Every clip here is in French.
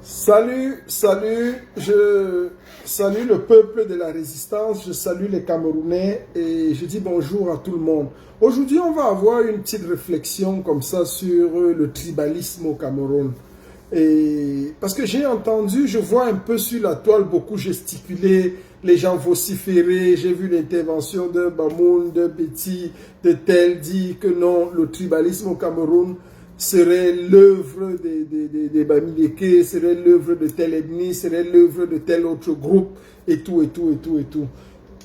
Je salue le peuple de la résistance, je salue les Camerounais et je dis bonjour à tout le monde. Aujourd'hui, on va avoir une petite réflexion comme ça sur le tribalisme au Cameroun. Et parce que j'ai entendu, je vois un peu sur la toile beaucoup gesticuler, les gens vociférer, j'ai vu l'intervention de Bamoun, de Betty, de tel dit que non, le tribalisme au Cameroun serait l'œuvre des Bamileke, serait l'œuvre de telle ethnie, serait l'œuvre de tel autre groupe, et tout, et tout, et tout, et tout.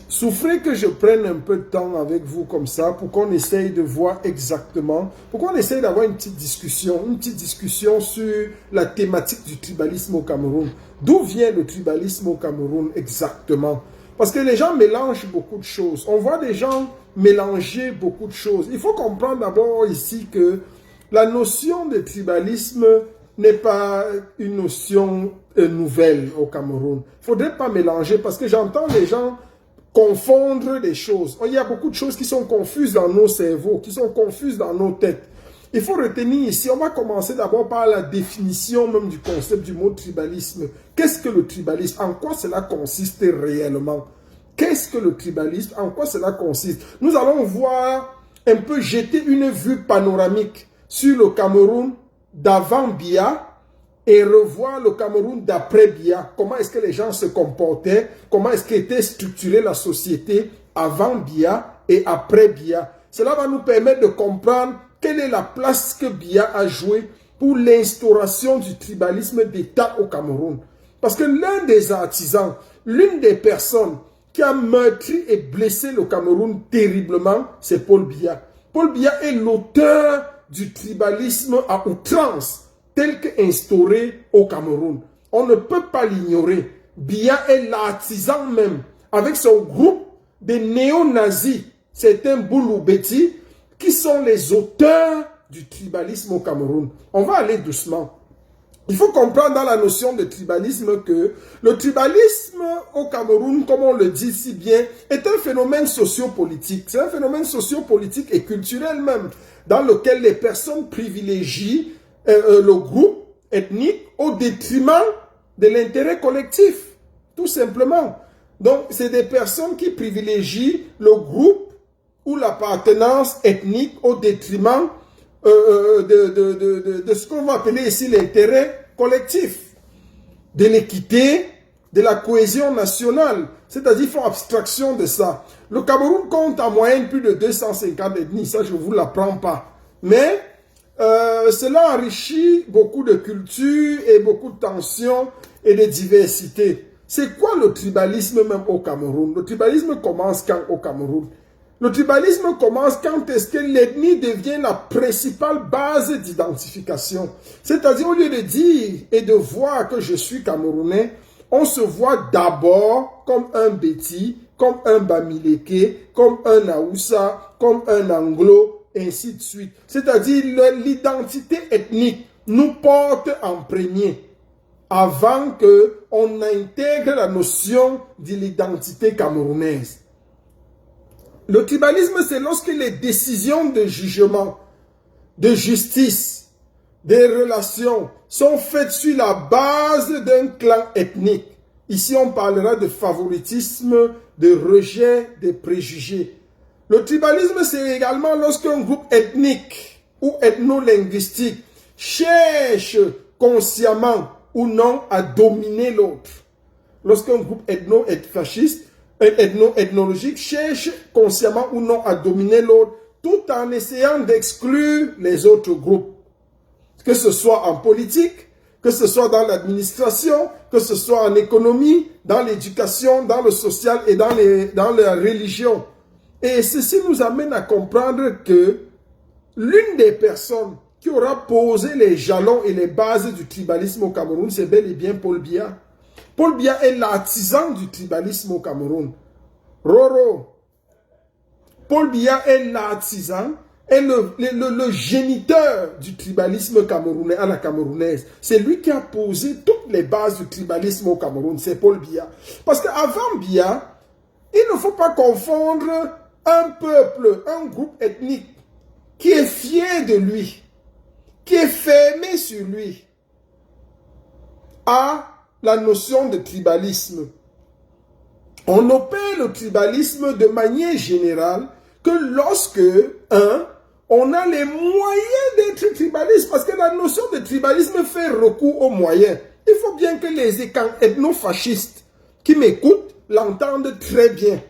Souffrez que je prenne un peu de temps avec vous comme ça pour qu'on essaye de voir exactement, pour qu'on essaye d'avoir une petite discussion sur la thématique du tribalisme au Cameroun. D'où vient le tribalisme au Cameroun exactement? Parce que les gens mélangent beaucoup de choses. On voit des gens mélanger beaucoup de choses. Il faut comprendre d'abord ici que la notion de tribalisme n'est pas une notion nouvelle au Cameroun. Il ne faudrait pas mélanger parce que j'entends les gens confondre des choses. Il y a beaucoup de choses qui sont confuses dans nos cerveaux, qui sont confuses dans nos têtes. Il faut retenir ici, on va commencer d'abord par la définition même du concept du mot tribalisme. Qu'est-ce que le tribalisme? En quoi cela consiste réellement? Qu'est-ce que le tribalisme? En quoi cela consiste? Nous allons voir un peu jeter une vue panoramique sur le Cameroun d'avant Biya et revoir le Cameroun d'après Biya. Comment est-ce que les gens se comportaient? Comment est-ce qu'était structurée la société avant Biya et après Biya? Cela va nous permettre de comprendre quelle est la place que Biya a jouée pour l'instauration du tribalisme d'État au Cameroun. Parce que l'un des artisans, l'une des personnes qui a meurtri et blessé le Cameroun terriblement, c'est Paul Biya. Paul Biya est l'auteur du tribalisme à outrance, tel qu'instauré au Cameroun. On ne peut pas l'ignorer. Biya est l'artisan même, avec son groupe de néo-nazis, certains Bouloubeti, qui sont les auteurs du tribalisme au Cameroun. On va aller doucement. Il faut comprendre dans la notion de tribalisme que le tribalisme au Cameroun, comme on le dit si bien, est un phénomène sociopolitique. C'est un phénomène sociopolitique et culturel même, dans lequel les personnes privilégient le groupe ethnique au détriment de l'intérêt collectif, tout simplement. Donc, c'est des personnes qui privilégient le groupe ou l'appartenance ethnique au détriment de ce qu'on va appeler ici l'intérêt collectif, de l'équité, de la cohésion nationale. C'est-à-dire qu'ils font abstraction de ça. Le Cameroun compte en moyenne plus de 250 ethnies, ça je ne vous l'apprends pas. Mais cela enrichit beaucoup de cultures et beaucoup de tensions et de diversité. C'est quoi le tribalisme même au Cameroun? Le tribalisme commence quand au Cameroun? Le tribalisme commence quand est-ce que l'ethnie devient la principale base d'identification. C'est-à-dire, au lieu de dire et de voir que je suis Camerounais, on se voit d'abord comme un Béti, comme un Bamileke, comme un Aoussa, comme un Anglo, et ainsi de suite. C'est-à-dire, l'identité ethnique nous porte en premier, avant qu'on intègre la notion de l'identité camerounaise. Le tribalisme, c'est lorsque les décisions de jugement, de justice, des relations sont faites sur la base d'un clan ethnique. Ici, on parlera de favoritisme, de rejet, de préjugés. Le tribalisme, c'est également lorsqu'un groupe ethnique ou ethno-linguistique cherche consciemment ou non à dominer l'autre. Lorsqu'un groupe ethnologique cherche consciemment ou non à dominer l'autre, tout en essayant d'exclure les autres groupes. Que ce soit en politique, que ce soit dans l'administration, que ce soit en économie, dans l'éducation, dans le social et dans la religion. Et ceci nous amène à comprendre que l'une des personnes qui aura posé les jalons et les bases du tribalisme au Cameroun, c'est bel et bien Paul Biya. Paul Biya est l'artisan du tribalisme au Cameroun. Roro. Paul Biya est l'artisan et le géniteur du tribalisme camerounais à la camerounaise. C'est lui qui a posé toutes les bases du tribalisme au Cameroun. C'est Paul Biya. Parce qu'avant Biya, il ne faut pas confondre un peuple, un groupe ethnique qui est fier de lui, qui est fermé sur lui, à la notion de tribalisme. On opère le tribalisme de manière générale que lorsque, on a les moyens d'être tribaliste, parce que la notion de tribalisme fait recours aux moyens. Il faut bien que les ethnofascistes qui m'écoutent l'entendent très bien.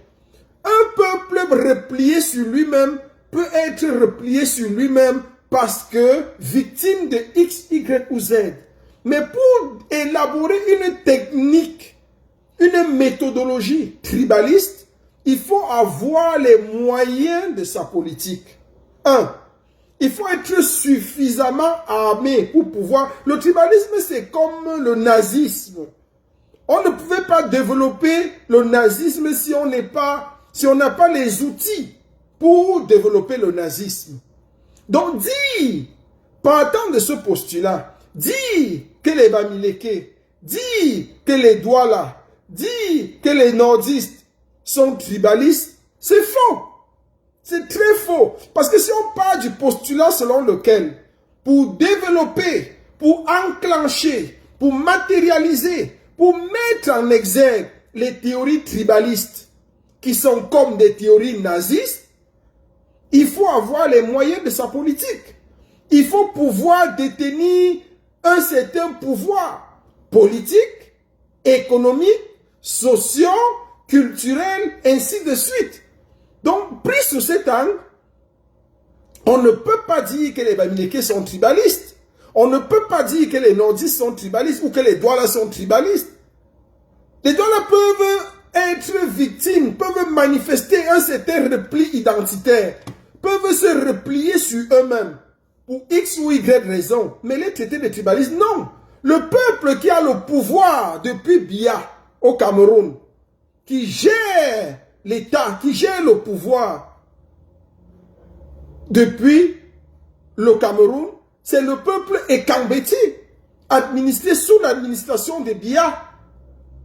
Un peuple replié sur lui-même peut être replié sur lui-même parce que victime de X, Y ou Z. Mais pour élaborer une technique, une méthodologie tribaliste, il faut avoir les moyens de sa politique. 1. Il faut être suffisamment armé pour pouvoir... Le tribalisme, c'est comme le nazisme. On ne pouvait pas développer le nazisme si on n'a pas les outils pour développer le nazisme. Donc, partant de ce postulat, que les Bamileke, que les Douala, que les nordistes sont tribalistes, c'est faux. C'est très faux. Parce que si on part du postulat selon lequel, pour développer, pour enclencher, pour matérialiser, pour mettre en exergue les théories tribalistes, qui sont comme des théories nazistes, il faut avoir les moyens de sa politique. Il faut pouvoir détenir un certain pouvoir politique, économique, social, culturel, ainsi de suite. Donc, pris sous cet angle, on ne peut pas dire que les Bamileke sont tribalistes. On ne peut pas dire que les nordistes sont tribalistes ou que les Douala sont tribalistes. Les Douala peuvent être victimes, peuvent manifester un certain repli identitaire, peuvent se replier sur eux-mêmes pour X ou Y raison. Mais les traités de tribalisme, non. Le peuple qui a le pouvoir depuis Biya au Cameroun, qui gère l'État, qui gère le pouvoir depuis le Cameroun, c'est le peuple Ekambeti, administré sous l'administration de Biya.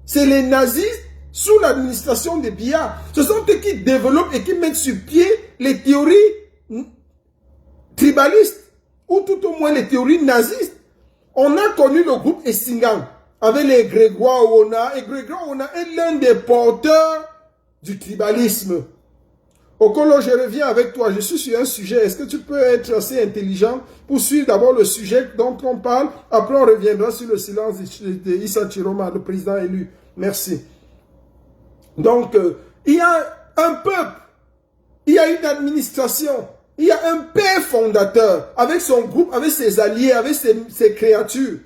C'est les nazis sous l'administration de Biya. Ce sont eux qui développent et qui mettent sur pied les théories tribalistes, ou tout au moins les théories nazistes. On a connu le groupe Essingang avec les Grégoire Ona, et Grégoire Ona est l'un des porteurs du tribalisme. Okolo, je reviens avec toi. Je suis sur un sujet. Est-ce que tu peux être assez intelligent pour suivre d'abord le sujet dont on parle? Après, on reviendra sur le silence de Issa Chiroma, le président élu. Merci. Donc, il y a un peuple, il y a une administration, il y a un père fondateur avec son groupe, avec ses alliés, avec ses créatures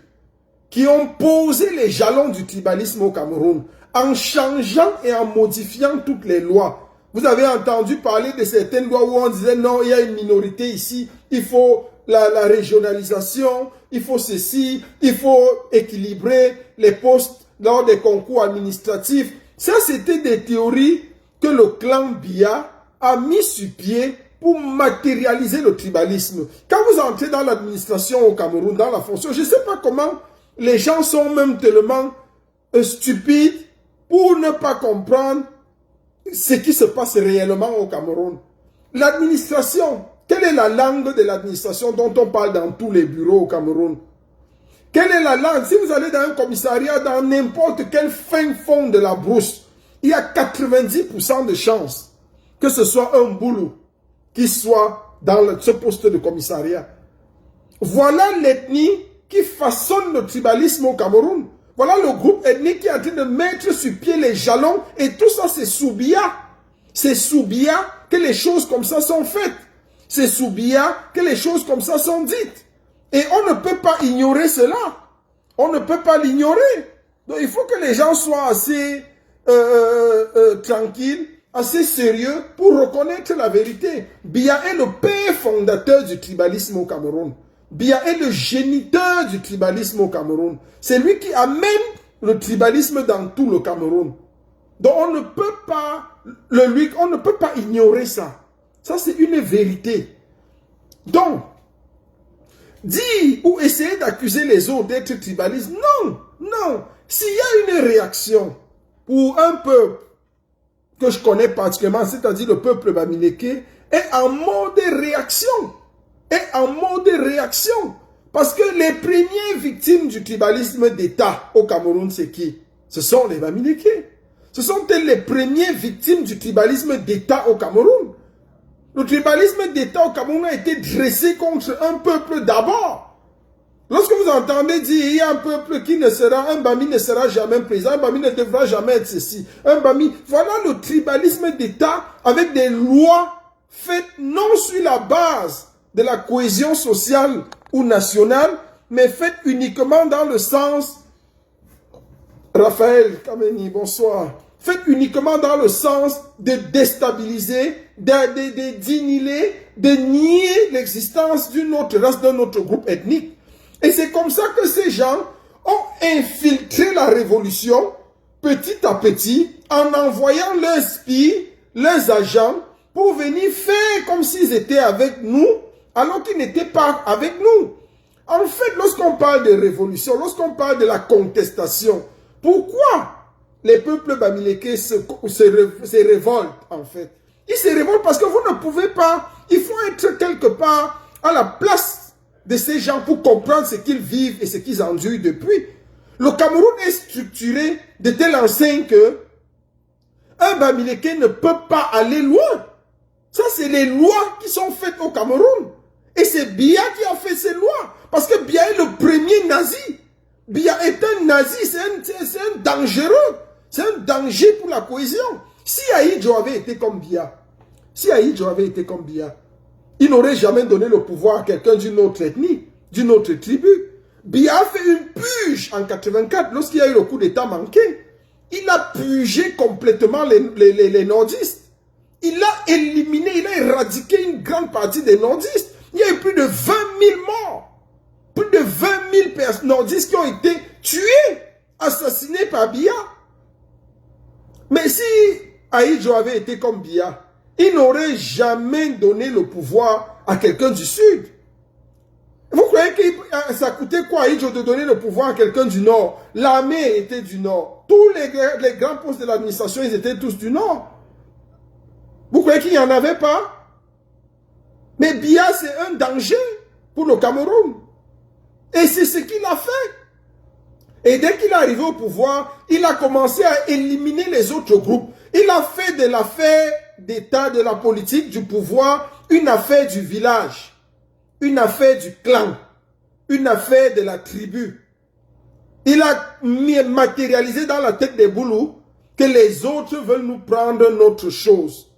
qui ont posé les jalons du tribalisme au Cameroun en changeant et en modifiant toutes les lois. Vous avez entendu parler de certaines lois où on disait non, il y a une minorité ici, il faut la régionalisation, il faut ceci, il faut équilibrer les postes lors des concours administratifs. Ça, c'était des théories que le clan Biya a mis sur pied pour matérialiser le tribalisme. Quand vous entrez dans l'administration au Cameroun, dans la fonction, je ne sais pas comment les gens sont même tellement stupides pour ne pas comprendre ce qui se passe réellement au Cameroun. L'administration, quelle est la langue de l'administration dont on parle dans tous les bureaux au Cameroun? Quelle est la langue? Si vous allez dans un commissariat, dans n'importe quel fin fond de la brousse, il y a 90% de chances que ce soit un boulot qui soit dans ce poste de commissariat. Voilà l'ethnie qui façonne le tribalisme au Cameroun. Voilà le groupe ethnique qui est en train de mettre sur pied les jalons, et tout ça c'est sous Biya. C'est sous Biya que les choses comme ça sont faites. C'est sous Biya que les choses comme ça sont dites. Et on ne peut pas ignorer cela. On ne peut pas l'ignorer. Donc il faut que les gens soient assez tranquilles, assez sérieux pour reconnaître la vérité. Biya est le père fondateur du tribalisme au Cameroun. Biya est le géniteur du tribalisme au Cameroun. C'est lui qui amène le tribalisme dans tout le Cameroun. Donc on ne peut pas ignorer ça. Ça c'est une vérité. Donc, dire ou essayer d'accuser les autres d'être tribalistes, non, non. S'il y a une réaction pour un peuple que je connais particulièrement, c'est-à-dire le peuple Bamileke, est en mode réaction. Est en mode réaction. Parce que les premières victimes du tribalisme d'État au Cameroun, c'est qui? Ce sont les Bamileke. Ce sont elles les premières victimes du tribalisme d'État au Cameroun. Le tribalisme d'État au Cameroun a été dressé contre un peuple d'abord. Lorsque vous entendez dire il y a un peuple qui ne sera, un Bami ne sera jamais présent, un Bami ne devra jamais être ceci, un Bami, voilà le tribalisme d'État avec des lois faites non sur la base de la cohésion sociale ou nationale, mais faites uniquement dans le sens, Raphaël Kameni, bonsoir, faites uniquement dans le sens de déstabiliser, d'innihiler, de nier l'existence d'une autre race, d'un autre groupe ethnique. Et c'est comme ça que ces gens ont infiltré la révolution petit à petit en envoyant leurs spies, leurs agents pour venir faire comme s'ils étaient avec nous alors qu'ils n'étaient pas avec nous. En fait, lorsqu'on parle de révolution, lorsqu'on parle de la contestation, pourquoi les peuples bamileke se révoltent en fait? Ils se révoltent parce que vous ne pouvez pas, il faut être quelque part à la place de ces gens pour comprendre ce qu'ils vivent et ce qu'ils endurent depuis. Le Cameroun est structuré de telle enseigne que un Bamileke ne peut pas aller loin. Ça, c'est les lois qui sont faites au Cameroun. Et c'est Biya qui a fait ces lois. Parce que Biya est le premier nazi. Biya est un nazi, c'est un dangereux. C'est un danger pour la cohésion. Si Ahidjo avait été comme Biya, il n'aurait jamais donné le pouvoir à quelqu'un d'une autre ethnie, d'une autre tribu. Biya a fait une purge en 84 lorsqu'il y a eu le coup d'État manqué. Il a purgé complètement les nordistes. Il a éliminé, il a éradiqué une grande partie des nordistes. Il y a eu plus de 20 000 morts. Plus de 20 000 nordistes qui ont été tués, assassinés par Biya. Mais si Ahidjo avait été comme Biya, il n'aurait jamais donné le pouvoir à quelqu'un du Sud. Vous croyez que ça coûtait quoi à Ahidjo de donner le pouvoir à quelqu'un du Nord? L'armée était du Nord. Tous les grands postes de l'administration, ils étaient tous du Nord. Vous croyez qu'il n'y en avait pas? Mais Biya, c'est un danger pour le Cameroun. Et c'est ce qu'il a fait. Et dès qu'il est arrivé au pouvoir, il a commencé à éliminer les autres groupes. Il a fait de l'affaire d'État, de la politique, du pouvoir, une affaire du village, une affaire du clan, une affaire de la tribu. Il a matérialisé dans la tête des Boulous que les autres veulent nous prendre notre chose,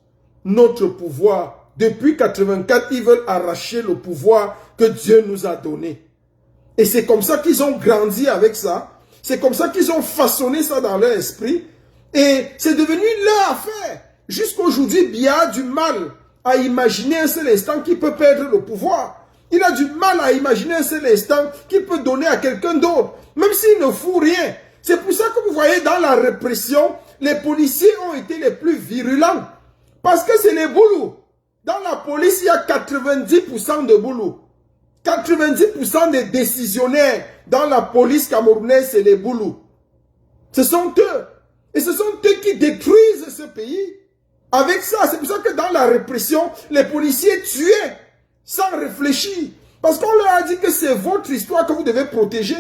notre pouvoir. Depuis 84, ils veulent arracher le pouvoir que Dieu nous a donné. Et c'est comme ça qu'ils ont grandi avec ça. C'est comme ça qu'ils ont façonné ça dans leur esprit. Et c'est devenu leur affaire. Jusqu'aujourd'hui, Biya a du mal à imaginer un seul instant qu'il peut perdre le pouvoir. Il a du mal à imaginer un seul instant qu'il peut donner à quelqu'un d'autre, même s'il ne fout rien. C'est pour ça que vous voyez dans la répression, les policiers ont été les plus virulents. Parce que c'est les Boulous. Dans la police, il y a 90% de Boulous. 90% des décisionnaires dans la police camerounaise, c'est les Boulous. Ce sont eux. Et ce sont eux qui détruisent ce pays. Avec ça, c'est pour ça que dans la répression, les policiers tuaient sans réfléchir. Parce qu'on leur a dit que c'est votre histoire que vous devez protéger.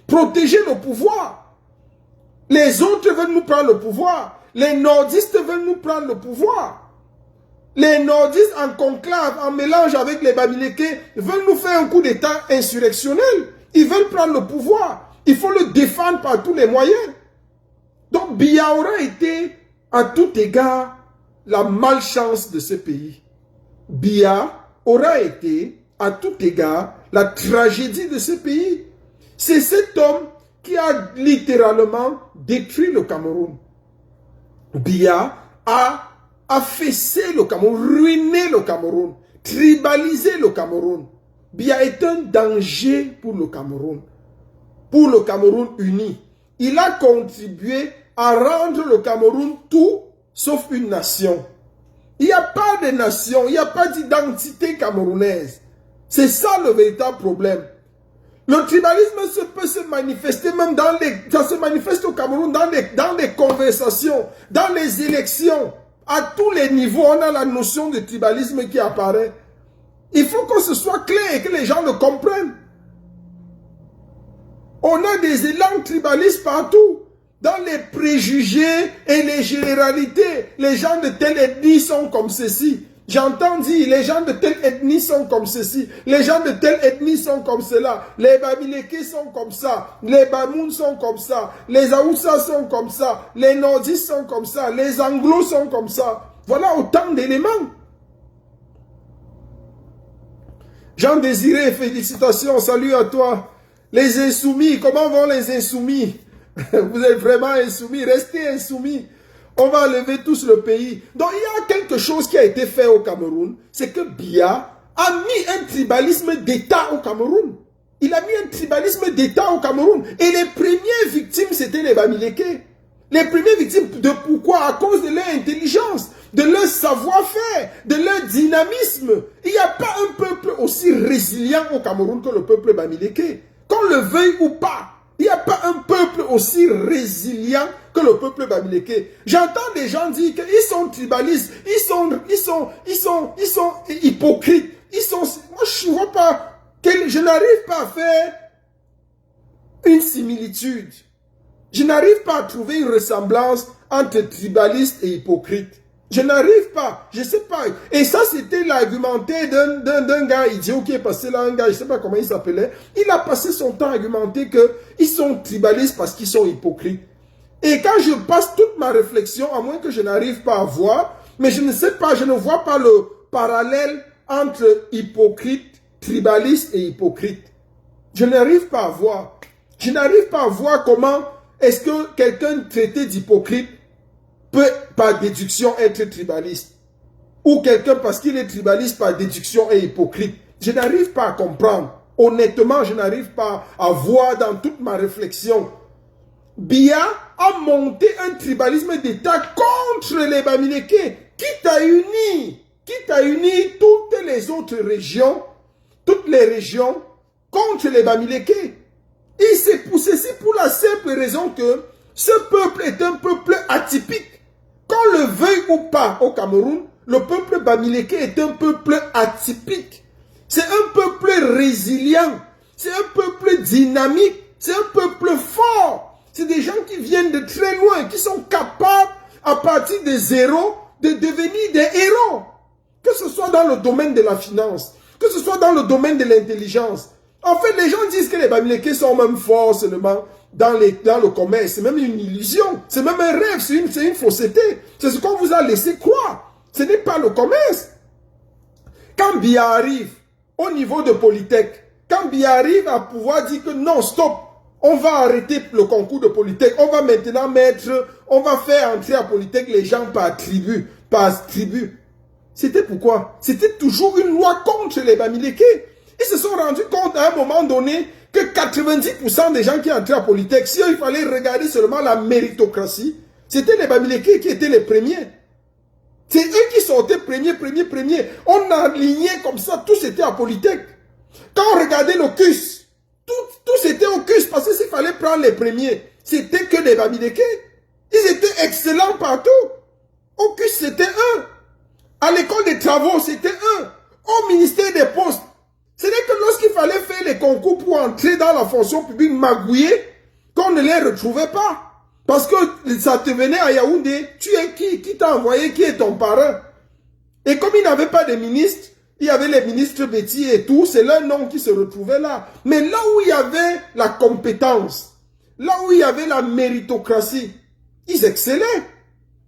Protéger le pouvoir. Les autres veulent nous prendre le pouvoir. Les nordistes veulent nous prendre le pouvoir. Les nordistes en conclave, en mélange avec les Bamileke, veulent nous faire un coup d'État insurrectionnel. Ils veulent prendre le pouvoir. Il faut le défendre par tous les moyens. Donc Biya aura été, à tout égard, la malchance de ce pays. Biya aura été, à tout égard, la tragédie de ce pays. C'est cet homme qui a littéralement détruit le Cameroun. Biya a affaissé le Cameroun, ruiné le Cameroun, tribalisé le Cameroun. Biya est un danger pour le Cameroun uni. Il a contribué à rendre le Cameroun tout sauf une nation. Il n'y a pas de nation, il n'y a pas d'identité camerounaise. C'est ça le véritable problème. Le tribalisme peut se manifester même ça se manifeste au Cameroun dans les conversations, dans les élections. À tous les niveaux, on a la notion de tribalisme qui apparaît. Il faut que ce soit clair et que les gens le comprennent. On a des élans tribalistes partout. Dans les préjugés et les généralités, les gens de telle ethnie sont comme ceci. J'entends dire, les gens de telle ethnie sont comme ceci. Les gens de telle ethnie sont comme cela. Les Bamileke sont comme ça. Les Bamoun sont comme ça. Les Aoussa sont comme ça. Les Nordistes sont comme ça. Les Anglos sont comme ça. Voilà autant d'éléments. Jean Désiré, félicitations, salut à toi. Les insoumis, comment vont les insoumis? Vous êtes vraiment insoumis, restez insoumis. On va enlever tous le pays. Donc il y a quelque chose qui a été fait au Cameroun, c'est que Biya a mis un tribalisme d'État au Cameroun. Il a mis un tribalisme d'État au Cameroun. Et les premières victimes, c'était les Bamileke. Les premières victimes, de pourquoi? À cause de leur intelligence, de leur savoir-faire, de leur dynamisme. Il n'y a pas un peuple aussi résilient au Cameroun que le peuple Bamileke. Qu'on le veuille ou pas. Il n'y a pas un peuple aussi résilient que le peuple Bamileke. J'entends des gens dire qu'ils sont tribalistes, ils sont hypocrites. Moi, je ne vois pas, je n'arrive pas à faire une similitude. Je n'arrive pas à trouver une ressemblance entre tribaliste et hypocrite. Je n'arrive pas, je ne sais pas. Et ça, c'était l'argumentaire d'un gars idiot qui est passé là, un gars, je ne sais pas comment il s'appelait. Il a passé son temps à argumenter qu'ils sont tribalistes parce qu'ils sont hypocrites. Et quand je passe toute ma réflexion, à moins que je n'arrive pas à voir, mais je ne sais pas, je ne vois pas le parallèle entre hypocrite, tribaliste et hypocrite. Je n'arrive pas à voir. Je n'arrive pas à voir comment est-ce que quelqu'un traité d'hypocrite peut par déduction être tribaliste. Ou quelqu'un parce qu'il est tribaliste par déduction est hypocrite. Je n'arrive pas à comprendre. Honnêtement, je n'arrive pas à voir dans toute ma réflexion. Biya a monté un tribalisme d'État contre les Bamileke, quitte à unir toutes les autres régions, toutes les régions contre les Bamileke. Et c'est pour ceci, pour la simple raison que ce peuple est un peuple atypique. Qu'on le veuille ou pas au Cameroun, le peuple Bamileke est un peuple atypique. C'est un peuple résilient. C'est un peuple dynamique. C'est un peuple fort. C'est des gens qui viennent de très loin, qui sont capables, à partir de zéro, de devenir des héros. Que ce soit dans le domaine de la finance, que ce soit dans le domaine de l'intelligence. En fait, les gens disent que les Bamileke sont même forts seulement dans le commerce. C'est même une illusion. C'est même un rêve. C'est une fausseté. C'est ce qu'on vous a laissé croire. Ce n'est pas le commerce. Quand Biya arrive au niveau de Polytech, quand Biya arrive à pouvoir dire que non, stop, on va arrêter le concours de Polytech. On va maintenant on va faire entrer à Polytech les gens par tribu. C'était pourquoi? C'était toujours une loi contre les Bamileke. Ils se sont rendus compte à un moment donné que 90% des gens qui entraient à Polytech, si il fallait regarder seulement la méritocratie, c'était les Bamileke qui étaient les premiers. C'est eux qui sortaient premiers. On a aligné comme ça, tous étaient à Polytech. Quand on regardait le CUS, tous étaient au CUS parce que s'il fallait prendre les premiers, c'était que des Bamileke. Ils étaient excellents partout. Au CUS, c'était eux. À l'école des travaux, c'était eux. Au ministère des Postes, ce n'est que lorsqu'il fallait faire les concours pour entrer dans la fonction publique magouillée qu'on ne les retrouvait pas. Parce que ça te venait à Yaoundé, tu es qui t'a envoyé, qui est ton parrain. Et comme il n'avait pas de ministre, il y avait les ministres Betty et tout, c'est leur nom qui se retrouvait là. Mais là où il y avait la compétence, là où il y avait la méritocratie, ils excellaient.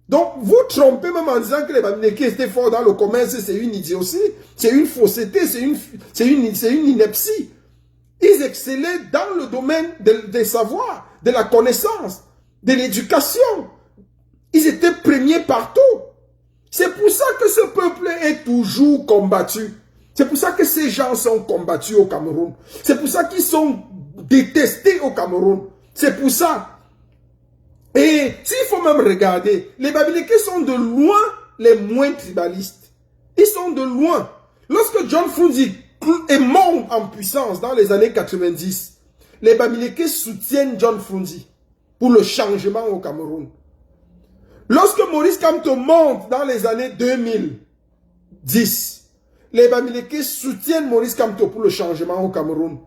Donc, vous trompez même en disant que les Bamileke étaient forts dans le commerce, c'est une idiotie, c'est une fausseté, c'est une ineptie. Ils excellaient dans le domaine des savoirs, de la connaissance, de l'éducation. Ils étaient premiers partout. C'est pour ça que ce peuple est toujours combattu. C'est pour ça que ces gens sont combattus au Cameroun. C'est pour ça qu'ils sont détestés au Cameroun. C'est pour ça. Et s'il faut même regarder, les Bamileke sont de loin les moins tribalistes. Ils sont de loin. Lorsque John Fundi monte en puissance dans les années 90, les Bamileke soutiennent John Fundi pour le changement au Cameroun. Lorsque Maurice Kamto monte dans les années 2010, les Bamileke soutiennent Maurice Kamto pour le changement au Cameroun.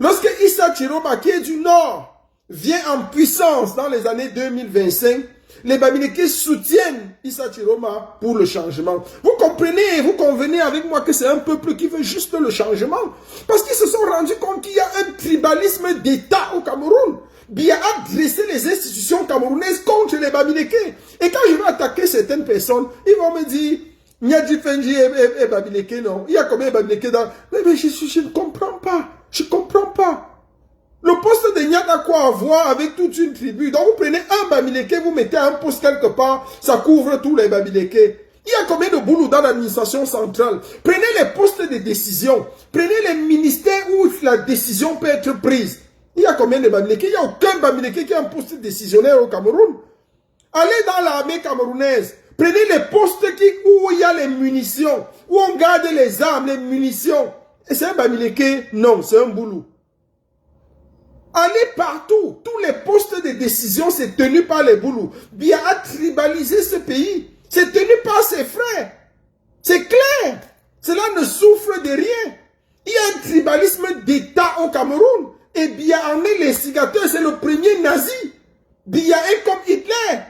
Lorsque Issa Chiroma, qui est du Nord, vient en puissance dans les années 2025, les Bamileke soutiennent Issa Chiroma pour le changement. Vous comprenez, vous convenez avec moi que c'est un peuple qui veut juste le changement. Parce qu'ils se sont rendus compte qu'il y a un tribalisme d'État au Cameroun. Biya a dressé les institutions camerounaises contre les Bamileke. Et quand je vais attaquer certaines personnes, ils vont me dire, Nyadji Fenji et Bamileke, non. Il y a combien de Bamileke dans... Mais je ne comprends pas. Je ne comprends pas. Le poste de Nyad a quoi à voir avec toute une tribu. Donc vous prenez un Bamileke, vous mettez un poste quelque part, ça couvre tous les Bamileke. Il y a combien de boulot dans l'administration centrale? Prenez les postes de décision. Prenez les ministères où la décision peut être prise. Il y a combien de Bamileke? Il n'y a aucun Bamileke qui a un poste décisionnaire au Cameroun. Allez dans l'armée camerounaise. Prenez les postes où il y a les munitions, où on garde les armes, les munitions. Et c'est un Bamileke? Non, c'est un boulot. Allez partout. Tous les postes de décision, c'est tenu par les boulous. Biya a tribalisé ce pays. C'est tenu par ses frères. C'est clair. Cela ne souffre de rien. Il y a un tribalisme d'État au Cameroun. Et Biya en est l'instigateur. C'est le premier nazi. Biya est comme Hitler.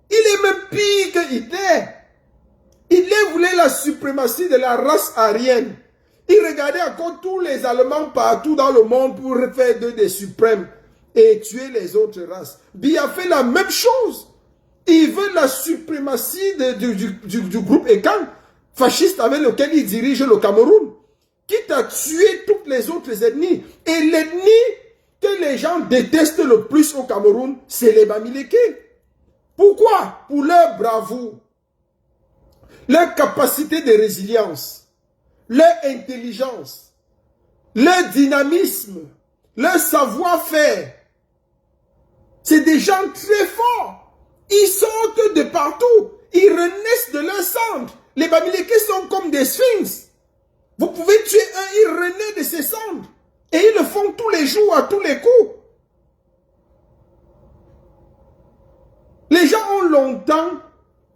Il est même pire que Hitler. Hitler voulait la suprématie de la race aryenne. Il regardait encore tous les Allemands partout dans le monde pour faire d'eux des suprêmes et tuer les autres races. Biya fait la même chose. Il veut la suprématie du groupe Ekan, fasciste avec lequel il dirige le Cameroun, quitte à tuer toutes les autres ethnies. Et l'ethnie que les gens détestent le plus au Cameroun, c'est les Bamileke. Pourquoi? Pour leur bravoure, leur capacité de résilience, leur intelligence, leur dynamisme, leur savoir-faire. C'est des gens très forts. Ils sortent de partout. Ils renaissent de leur cendre. Les Bamileke sont comme des sphinx. Vous pouvez tuer un, il renaît de ses cendres. Et ils le font tous les jours, à tous les coups. Les gens ont longtemps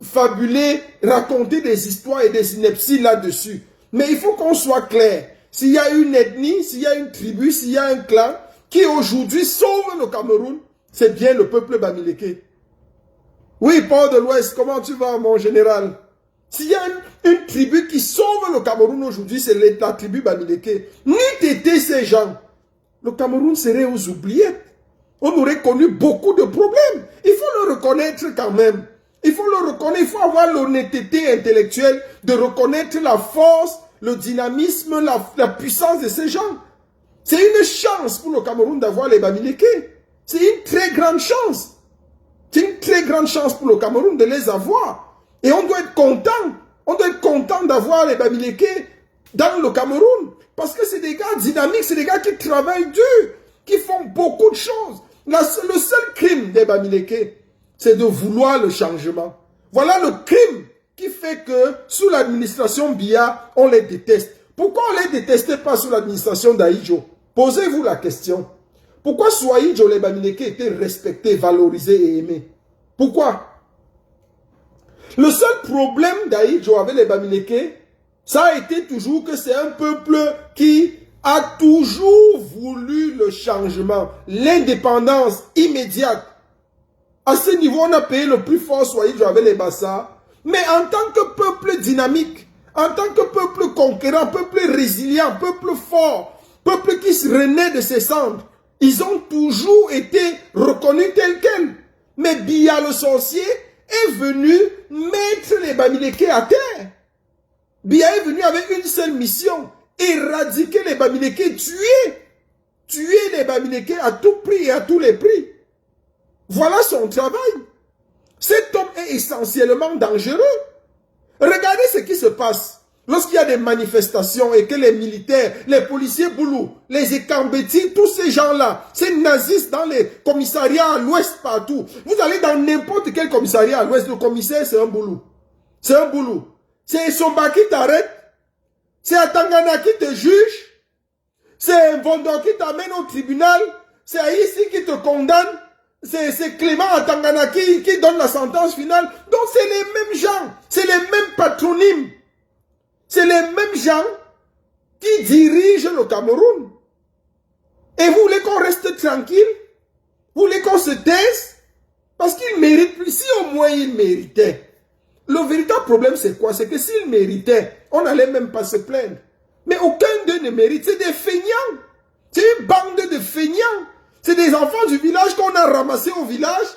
fabulé, raconté des histoires et des inepties là-dessus. Mais il faut qu'on soit clair. S'il y a une ethnie, s'il y a une tribu, s'il y a un clan qui aujourd'hui sauve le Cameroun, c'est bien le peuple Bamileke. Oui, Port de l'Ouest, comment tu vas, mon général? S'il y a une tribu qui sauve le Cameroun aujourd'hui, c'est la tribu Bamileke. Ni t'étais ces gens, le Cameroun serait aux oubliettes. On aurait connu beaucoup de problèmes. Il faut le reconnaître quand même. Il faut le reconnaître, il faut avoir l'honnêteté intellectuelle de reconnaître la force, le dynamisme, la puissance de ces gens. C'est une chance pour le Cameroun d'avoir les Bamileke. C'est une très grande chance. C'est une très grande chance pour le Cameroun de les avoir. Et on doit être content. On doit être content d'avoir les Bamileke dans le Cameroun. Parce que c'est des gars dynamiques, c'est des gars qui travaillent dur, qui font beaucoup de choses. Le seul crime des Bamileke, c'est de vouloir le changement. Voilà le crime qui fait que sous l'administration Biya, on les déteste. Pourquoi on ne les détestait pas sous l'administration d'Ahidjo? Posez-vous la question. Pourquoi sous Ahidjo, les Bamileke étaient respectés, valorisés et aimés? Pourquoi? Le seul problème d'Ahidjo avec les Bamileke, ça a été toujours que c'est un peuple qui a toujours voulu le changement, l'indépendance immédiate. À ce niveau, on a payé le plus fort sous Ahidjo avec les Bassa. Mais en tant que peuple dynamique, en tant que peuple conquérant, peuple résilient, peuple fort, peuple qui se renaît de ses cendres, ils ont toujours été reconnus tels quels. Mais Biya le sorcier est venu mettre les Bamileke à terre. Biya est venu avec une seule mission, éradiquer les Bamileke, tuer les Bamileke à tout prix et à tous les prix. Voilà son travail. Cet homme est essentiellement dangereux. Regardez ce qui se passe lorsqu'il y a des manifestations et que les militaires, les policiers boulous, les Ekambeti, tous ces gens-là, ces nazistes dans les commissariats à l'ouest partout. Vous allez dans n'importe quel commissariat à l'ouest, le commissaire c'est un boulou. C'est un boulou. C'est Somba qui t'arrête. C'est Atangana qui te juge. C'est Vondo qui t'amène au tribunal. C'est Aïssi qui te condamne. C'est Clément Atangana qui donne la sentence finale. Donc c'est les mêmes gens. C'est les mêmes patronymes. C'est les mêmes gens qui dirigent le Cameroun. Et vous voulez qu'on reste tranquille? Vous voulez qu'on se taise? Parce qu'il mérite plus. Si au moins il méritait. Le véritable problème, c'est quoi? C'est que s'il méritait, on n'allait même pas se plaindre. Mais aucun d'eux ne mérite. C'est des feignants. C'est une bande de feignants. C'est des enfants du village qu'on a ramassés au village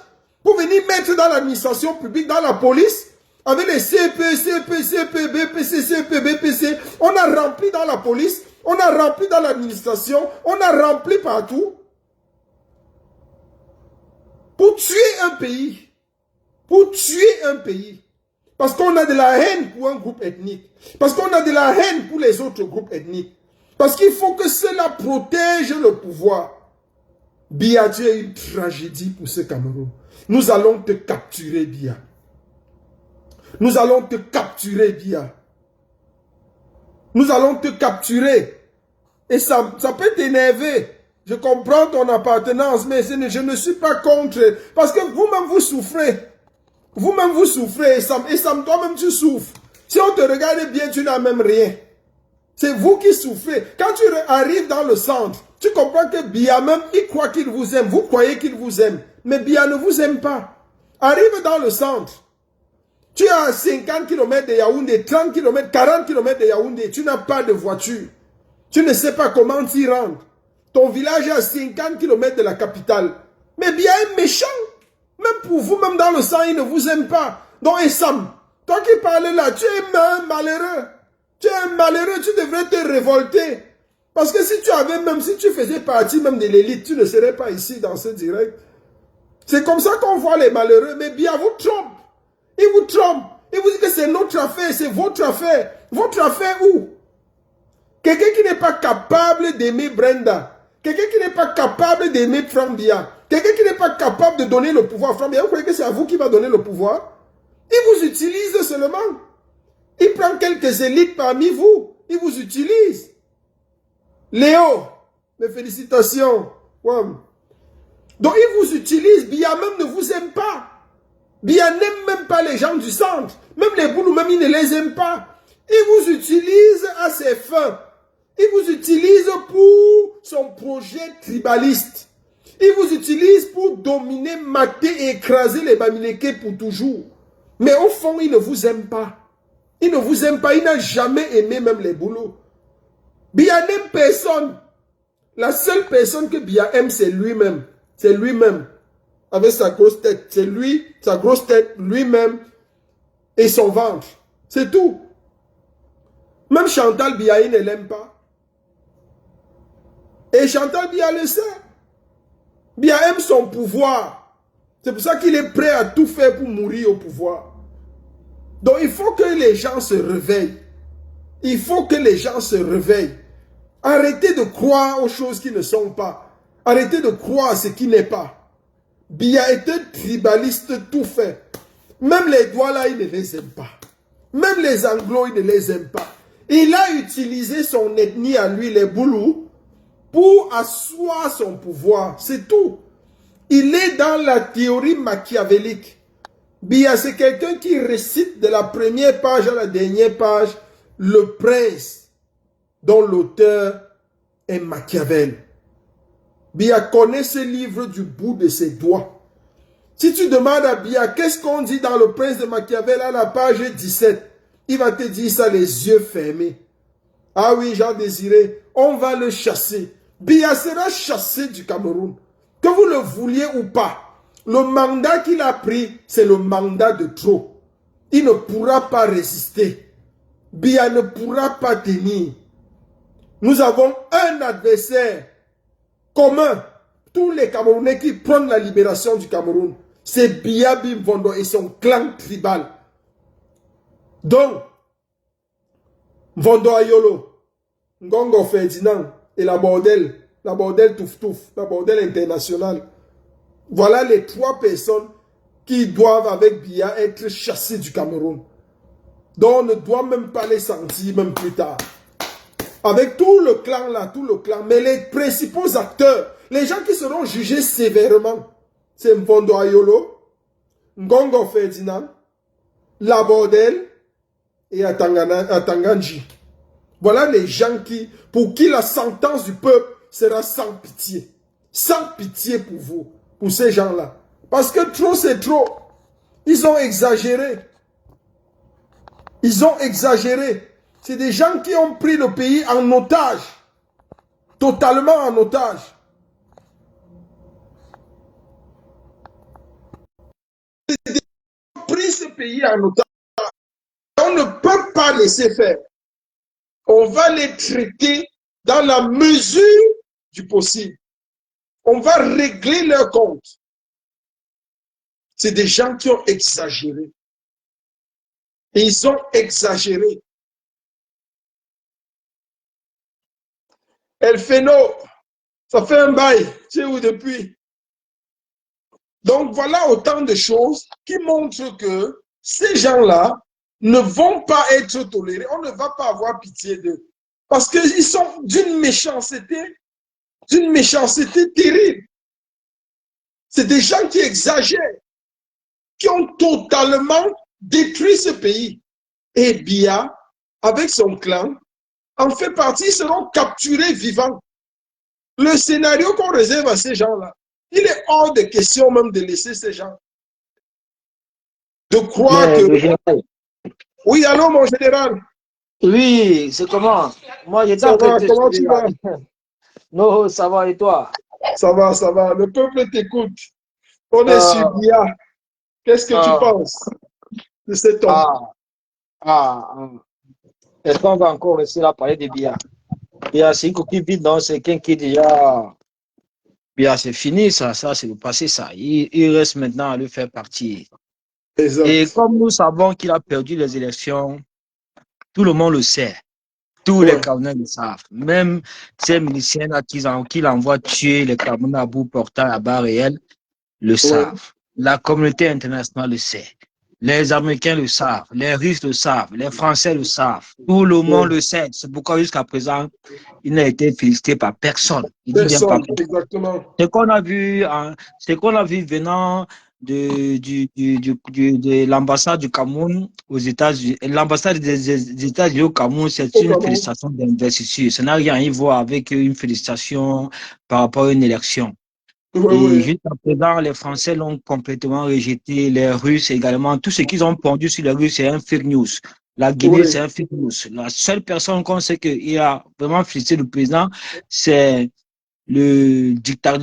pour venir mettre dans l'administration publique, dans la police, avec les CP, CP, CP, BPC, CP, BPC. On a rempli dans la police, on a rempli dans l'administration, on a rempli partout. Pour tuer un pays. Pour tuer un pays. Parce qu'on a de la haine pour un groupe ethnique. Parce qu'on a de la haine pour les autres groupes ethniques. Parce qu'il faut que cela protège le pouvoir. Biya, tu es une tragédie pour ce Cameroun. Nous allons te capturer, Biya. Nous allons te capturer, Biya. Nous allons te capturer. Et ça peut t'énerver. Je comprends ton appartenance, mais je ne suis pas contre. Parce que vous-même, vous souffrez. Vous-même, vous souffrez. Et Sam, toi-même, tu souffres. Si on te regarde bien, tu n'as même rien. C'est vous qui souffrez. Quand tu arrives dans le centre, tu comprends que Biya même, il croit qu'il vous aime. Vous croyez qu'il vous aime. Mais Biya ne vous aime pas. Arrive dans le centre. Tu es à 50 km de Yaoundé, 30 km, 40 km de Yaoundé. Tu n'as pas de voiture. Tu ne sais pas comment t'y rendre. Ton village est à 50 km de la capitale. Mais Biya est méchant. Même pour vous, même dans le sang, il ne vous aime pas. Donc, Sam, toi qui parles là, tu es un malheureux. Tu es un malheureux, tu devrais te révolter. Parce que si tu avais, même si tu faisais partie même de l'élite, tu ne serais pas ici dans ce direct. C'est comme ça qu'on voit les malheureux. Mais Biya vous trompe. Il vous trompe. Il vous dit que c'est notre affaire, c'est votre affaire. Votre affaire où? Quelqu'un qui n'est pas capable d'aimer Brenda. Quelqu'un qui n'est pas capable d'aimer Franck Biya. Quelqu'un qui n'est pas capable de donner le pouvoir à Franck Biya. Vous croyez que c'est à vous qui va donner le pouvoir? Il vous utilise seulement. Il prend quelques élites parmi vous. Il vous utilise. Léo, mes félicitations. Ouais. Donc il vous utilise. Biya même ne vous aime pas. Biya n'aime même pas les gens du centre. Même les boulous, même il ne les aime pas. Il vous utilise à ses fins. Il vous utilise pour son projet tribaliste. Il vous utilise pour dominer, mater et écraser les Bamileke pour toujours. Mais au fond, il ne vous aime pas. Il ne vous aime pas. Il n'a jamais aimé même les boulots. Biya n'aime personne. La seule personne que Biya aime, c'est lui-même. C'est lui-même. Avec sa grosse tête. C'est lui, sa grosse tête, lui-même et son ventre. C'est tout. Même Chantal Biya, il ne l'aime pas. Et Chantal Biya le sait. Biya aime son pouvoir. C'est pour ça qu'il est prêt à tout faire pour mourir au pouvoir. Donc il faut que les gens se réveillent. Il faut que les gens se réveillent. Arrêtez de croire aux choses qui ne sont pas. Arrêtez de croire à ce qui n'est pas. Biya est un tribaliste tout fait. Même les doigts là, il ne les aime pas. Même les Anglo, il ne les aime pas. Il a utilisé son ethnie à lui, les Boulous, pour asseoir son pouvoir. C'est tout. Il est dans la théorie machiavélique. Biya, c'est quelqu'un qui récite de la première page à la dernière page Le Prince, dont l'auteur est Machiavel. Biya connaît ce livre du bout de ses doigts. Si tu demandes à Biya, qu'est-ce qu'on dit dans Le Prince de Machiavel à la page 17, il va te dire ça les yeux fermés. Ah oui, Jean Désiré, on va le chasser. Biya sera chassé du Cameroun. Que vous le vouliez ou pas, le mandat qu'il a pris, c'est le mandat de trop. Il ne pourra pas résister. Biya ne pourra pas tenir. Nous avons un adversaire commun. Tous les Camerounais qui prennent la libération du Cameroun, c'est Biya Bimvondo et son clan tribal. Donc, Mvondo Ayolo, Ngongo Ferdinand et la bordel Touf Touf, la bordel internationale. Voilà les trois personnes qui doivent avec Biya être chassées du Cameroun. Donc on ne doit même pas les sentir même plus tard. Avec tout le clan là, tout le clan, mais les principaux acteurs, les gens qui seront jugés sévèrement, c'est Mvondo Ayolo, Ngongo Ferdinand, la bordel et Atanganji. Voilà les gens pour qui la sentence du peuple sera sans pitié. Sans pitié pour vous, pour ces gens-là. Parce que trop, c'est trop. Ils ont exagéré. Ils ont exagéré. C'est des gens qui ont pris le pays en otage. Totalement en otage. Ils ont pris ce pays en otage. On ne peut pas laisser faire. On va les traiter dans la mesure du possible. On va régler leurs comptes. C'est des gens qui ont exagéré. Et ils ont exagéré. El Feno, ça fait un bail. Tu sais où depuis? Donc voilà autant de choses qui montrent que ces gens-là ne vont pas être tolérés. On ne va pas avoir pitié d'eux. Parce qu'ils sont d'une méchanceté terrible. C'est des gens qui exagèrent, qui ont totalement détruit ce pays. Et Biya, avec son clan, en fait partie, ils seront capturés vivants. Le scénario qu'on réserve à ces gens-là, il est hors de question même de laisser ces gens. De croire que... Oui, allô, mon général. Oui, c'est comment? Moi, j'étais Ça en train va, de te comment tu suivre. vas? Non, ça va et toi? Ça va, ça va. Le peuple t'écoute. On est sur Euh, Biya. Qu'est-ce que tu euh, penses de cet homme? ah, ah. Est-ce qu'on va encore rester là parler de Biya? Biya, c'est une coquille vide, non? C'est quelqu'un qui est déjà. Biya, c'est fini, ça c'est le passé, ça. Il reste maintenant à le faire partir. Et Exact. comme nous savons qu'il a perdu les élections, tout le monde le sait. Tous les Ouais, Camerounais le savent. Même ces miliciens-là qu'il envoie tuer les Camerounais à bout portant à barre réelle le ouais, savent. La communauté internationale le sait. Les Américains le savent. Les Russes le savent. Les Français le savent. Tout le monde ouais. le sait. C'est pourquoi jusqu'à présent, il n'a été félicité par personne. Il dit bien par Personne, personne. exactement. Ce qu'on a vu venant de l'ambassade du Cameroun aux États-Unis, l'ambassade des États-Unis au Cameroun, c'est Au une Cameroun. félicitation d'investiture. Ça n'a rien à y voir avec une félicitation par rapport à une élection. Oui, Et oui, jusqu'à présent, les Français l'ont complètement rejeté, les Russes également. Tout ce qu'ils ont pondu sur les Russes, c'est un fake news. La Guinée, oui, c'est un fake news. La seule personne qu'on sait qu'il a vraiment félicité le président, c'est le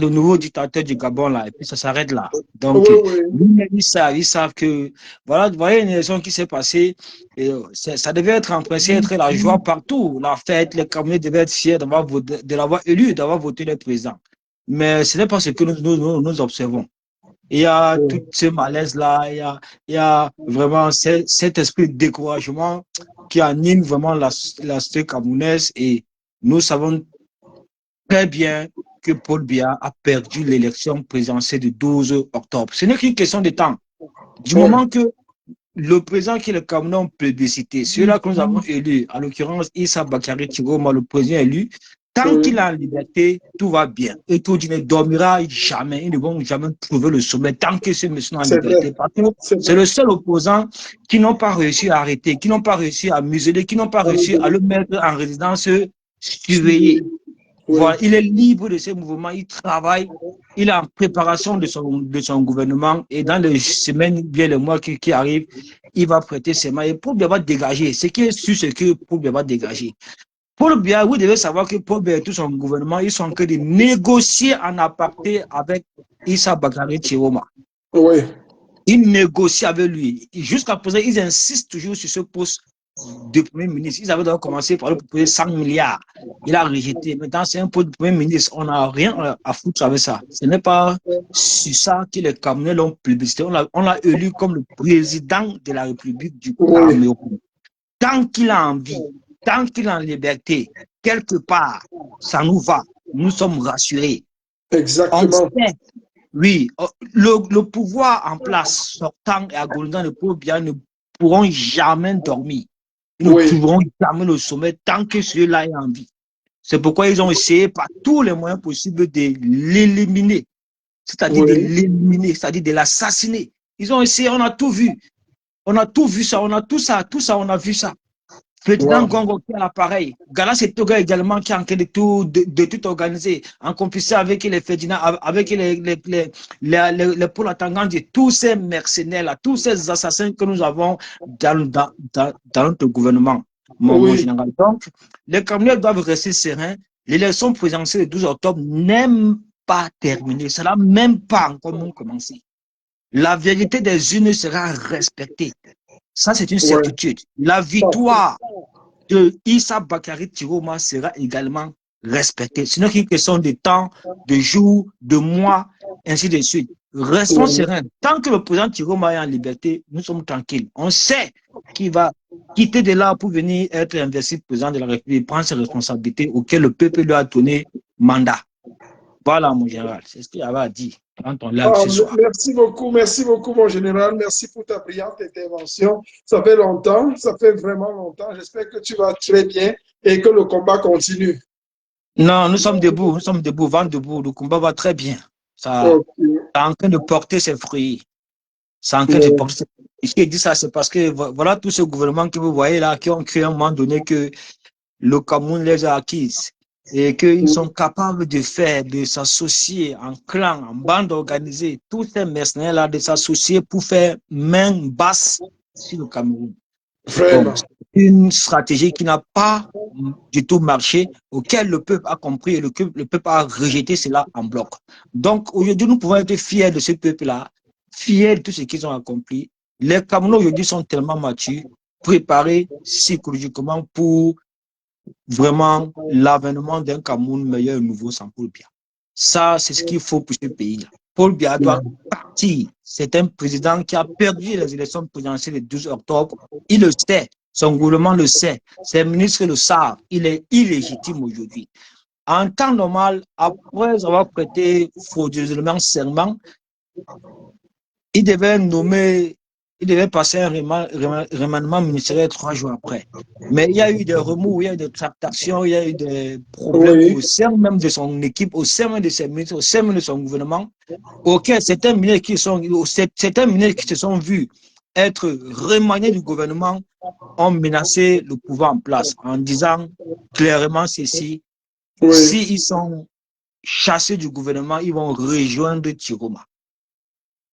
nouveau dictateur du Gabon, là. Et puis ça s'arrête là. Donc, oui, oui. ils savent que, voilà, vous voyez une élection qui s'est passée, et ça devait être en principe être la joie partout. La fête, les Camerounais devaient être fiers de l'avoir élu, d'avoir voté le président. Mais ce n'est pas ce que nous observons. Il y a tout Oui. ce malaise-là, il y a vraiment cet esprit de découragement qui anime vraiment la société camerounaise et nous savons très bien que Paul Biya a perdu l'élection présidentielle du 12 octobre. Ce n'est qu'une question de temps. Du Oui. moment que le président qui est le Cameroun ont plébiscité, celui-là que nous avons élu, en l'occurrence Issa Bakary Chiroma, le président élu, tant qu'il Oui. est en liberté, tout va bien. Et tout ne dormira jamais, ils ne vont jamais trouver le sommet tant que ce monsieur est en C'est liberté. vrai. Parce que C'est c'est vrai. le seul opposant qui n'ont pas réussi à arrêter, qui n'ont pas réussi à museler, qui n'ont pas réussi à le mettre en résidence surveillée. Oui. Voilà, il est libre de ses mouvements, il travaille, il est en préparation de son gouvernement et dans les semaines, bien les mois qui arrivent, il va prêter ses mains et Paul Biya va dégager. Ce qui est sûr, c'est que Paul Biya va dégager. Paul Biya, vous devez savoir que Paul Biya et tout son gouvernement, ils sont en train de négocier en aparté avec Issa Bakary Chiroma. Oui. Ils négocient avec lui. Jusqu'à présent, ils insistent toujours sur ce poste de Premier ministre. Ils avaient d'abord commencé par lui proposer 100 milliards. Il a rejeté. Maintenant, c'est un poste de Premier ministre. On n'a rien à foutre avec ça. Ce n'est pas sur ça que les Camerounais l'ont publicité. On l'a élu comme le président de la République du Oui. Cameroun. Tant qu'il a envie, tant qu'il est en liberté, quelque part, ça nous va. Nous sommes rassurés. On Exactement. sait, oui, le pouvoir en place, sortant et agonisant de Paul Biya ne pourront jamais dormir. Ils ne Oui. trouveront jamais le sommet tant que celui-là est en vie. C'est pourquoi ils ont essayé par tous les moyens possibles de l'éliminer, Oui. c'est-à-dire de l'assassiner. Ils ont essayé, on a tout vu. On a tout vu ça, on a tout ça, on a vu ça. Président Wow. Gongo qui a l'appareil. Gala Setoga également qui est en train de tout organiser, en complicité avec les Ferdinand, avec les Paul Atangandi, tous ces mercenaires-là, tous ces assassins que nous avons dans notre gouvernement, mon Oui, général. Donc, les Camerounais doivent rester sereins. L'élection présidentielle du 12 octobre n'est pas terminée. Ça n'a même pas encore commencé. La vérité des urnes sera respectée. Ça, c'est une ouais. certitude. La victoire de Issa Bakary Tiroma sera également respectée. Ce n'est qu'une question de temps, de jours, de mois, ainsi de suite. Restons Ouais. sereins. Tant que le président Tiroma est en liberté, nous sommes tranquilles. On sait qu'il va quitter de là pour venir être investi président de la République, prendre ses responsabilités auxquelles le peuple lui a donné mandat. Voilà, mon général. C'est ce qu'il avait à dire quand on l'a ce soir. Merci beaucoup, mon général. Merci pour ta brillante intervention. Ça fait longtemps, ça fait vraiment longtemps. J'espère que tu vas très bien et que le combat continue. Non, nous sommes debout, vent debout. Le combat va très bien. Ça, Ok. c'est en train de porter ses fruits. C'est en train de Ouais. porter ses fruits. Si je dis ça, c'est parce que voilà tout ce gouvernement que vous voyez là, qui ont créé à un moment donné que le Cameroun les a acquises et qu'ils sont capables de faire, de s'associer en clan, en bande organisée, tous ces mercenaires-là, de s'associer pour faire main basse sur le Cameroun. Bon, Vraiment. c'est une stratégie qui n'a pas du tout marché, auquel le peuple a compris et le peuple a rejeté cela en bloc. Donc, aujourd'hui, nous pouvons être fiers de ce peuple-là, fiers de tout ce qu'ils ont accompli. Les Camerounais aujourd'hui sont tellement matures, préparés psychologiquement pour vraiment l'avènement d'un Cameroun meilleur et nouveau sans Paul Biya. Ça, c'est ce qu'il faut pour ce pays-là. Paul Biya doit partir. C'est un président qui a perdu les élections présidentielles le 12 octobre. Il le sait. Son gouvernement le sait. Ses ministres le savent. Il est illégitime aujourd'hui. En temps normal, après avoir prêté frauduleusement serment, il devait nommer, il devait passer un remaniement ministériel 3 jours après. Mais il y a eu des remous, il y a eu des tractations, il y a eu des problèmes Oui. au sein même de son équipe, au sein même de ses ministres, au sein même de son gouvernement, auxquels certains ministres qui se sont vus être remaniés du gouvernement ont menacé le pouvoir en place en disant clairement ceci, Oui. s'ils sont chassés du gouvernement, ils vont rejoindre Tiroma.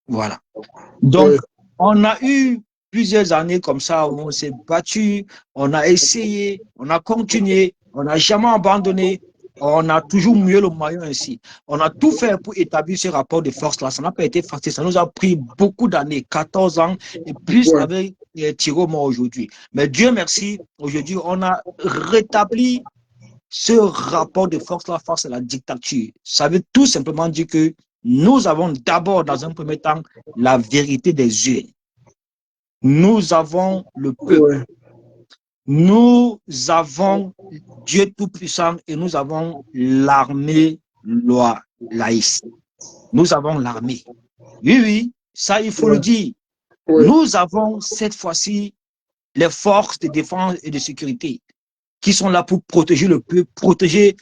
Voilà. Oui. Donc, on a eu plusieurs années comme ça où on s'est battu, on a essayé, on a continué, on n'a jamais abandonné, on a toujours mué le maillot ainsi. On a tout fait pour établir ce rapport de force-là. Ça n'a pas été facile. Ça nous a pris beaucoup d'années, 14 ans, et plus Ouais. avec Thierry moi aujourd'hui. Mais Dieu merci, aujourd'hui, on a rétabli ce rapport de force-là face à la dictature. Ça veut tout simplement dire que nous avons d'abord, dans un premier temps, la vérité des urnes. Nous avons le peuple. Ouais. Nous avons Dieu Tout-Puissant et nous avons l'armée laïque. Nous avons l'armée. Oui, oui, ça, il faut le Ouais. dire. Ouais. Nous avons cette fois-ci les forces de défense et de sécurité qui sont là pour protéger le peuple, protéger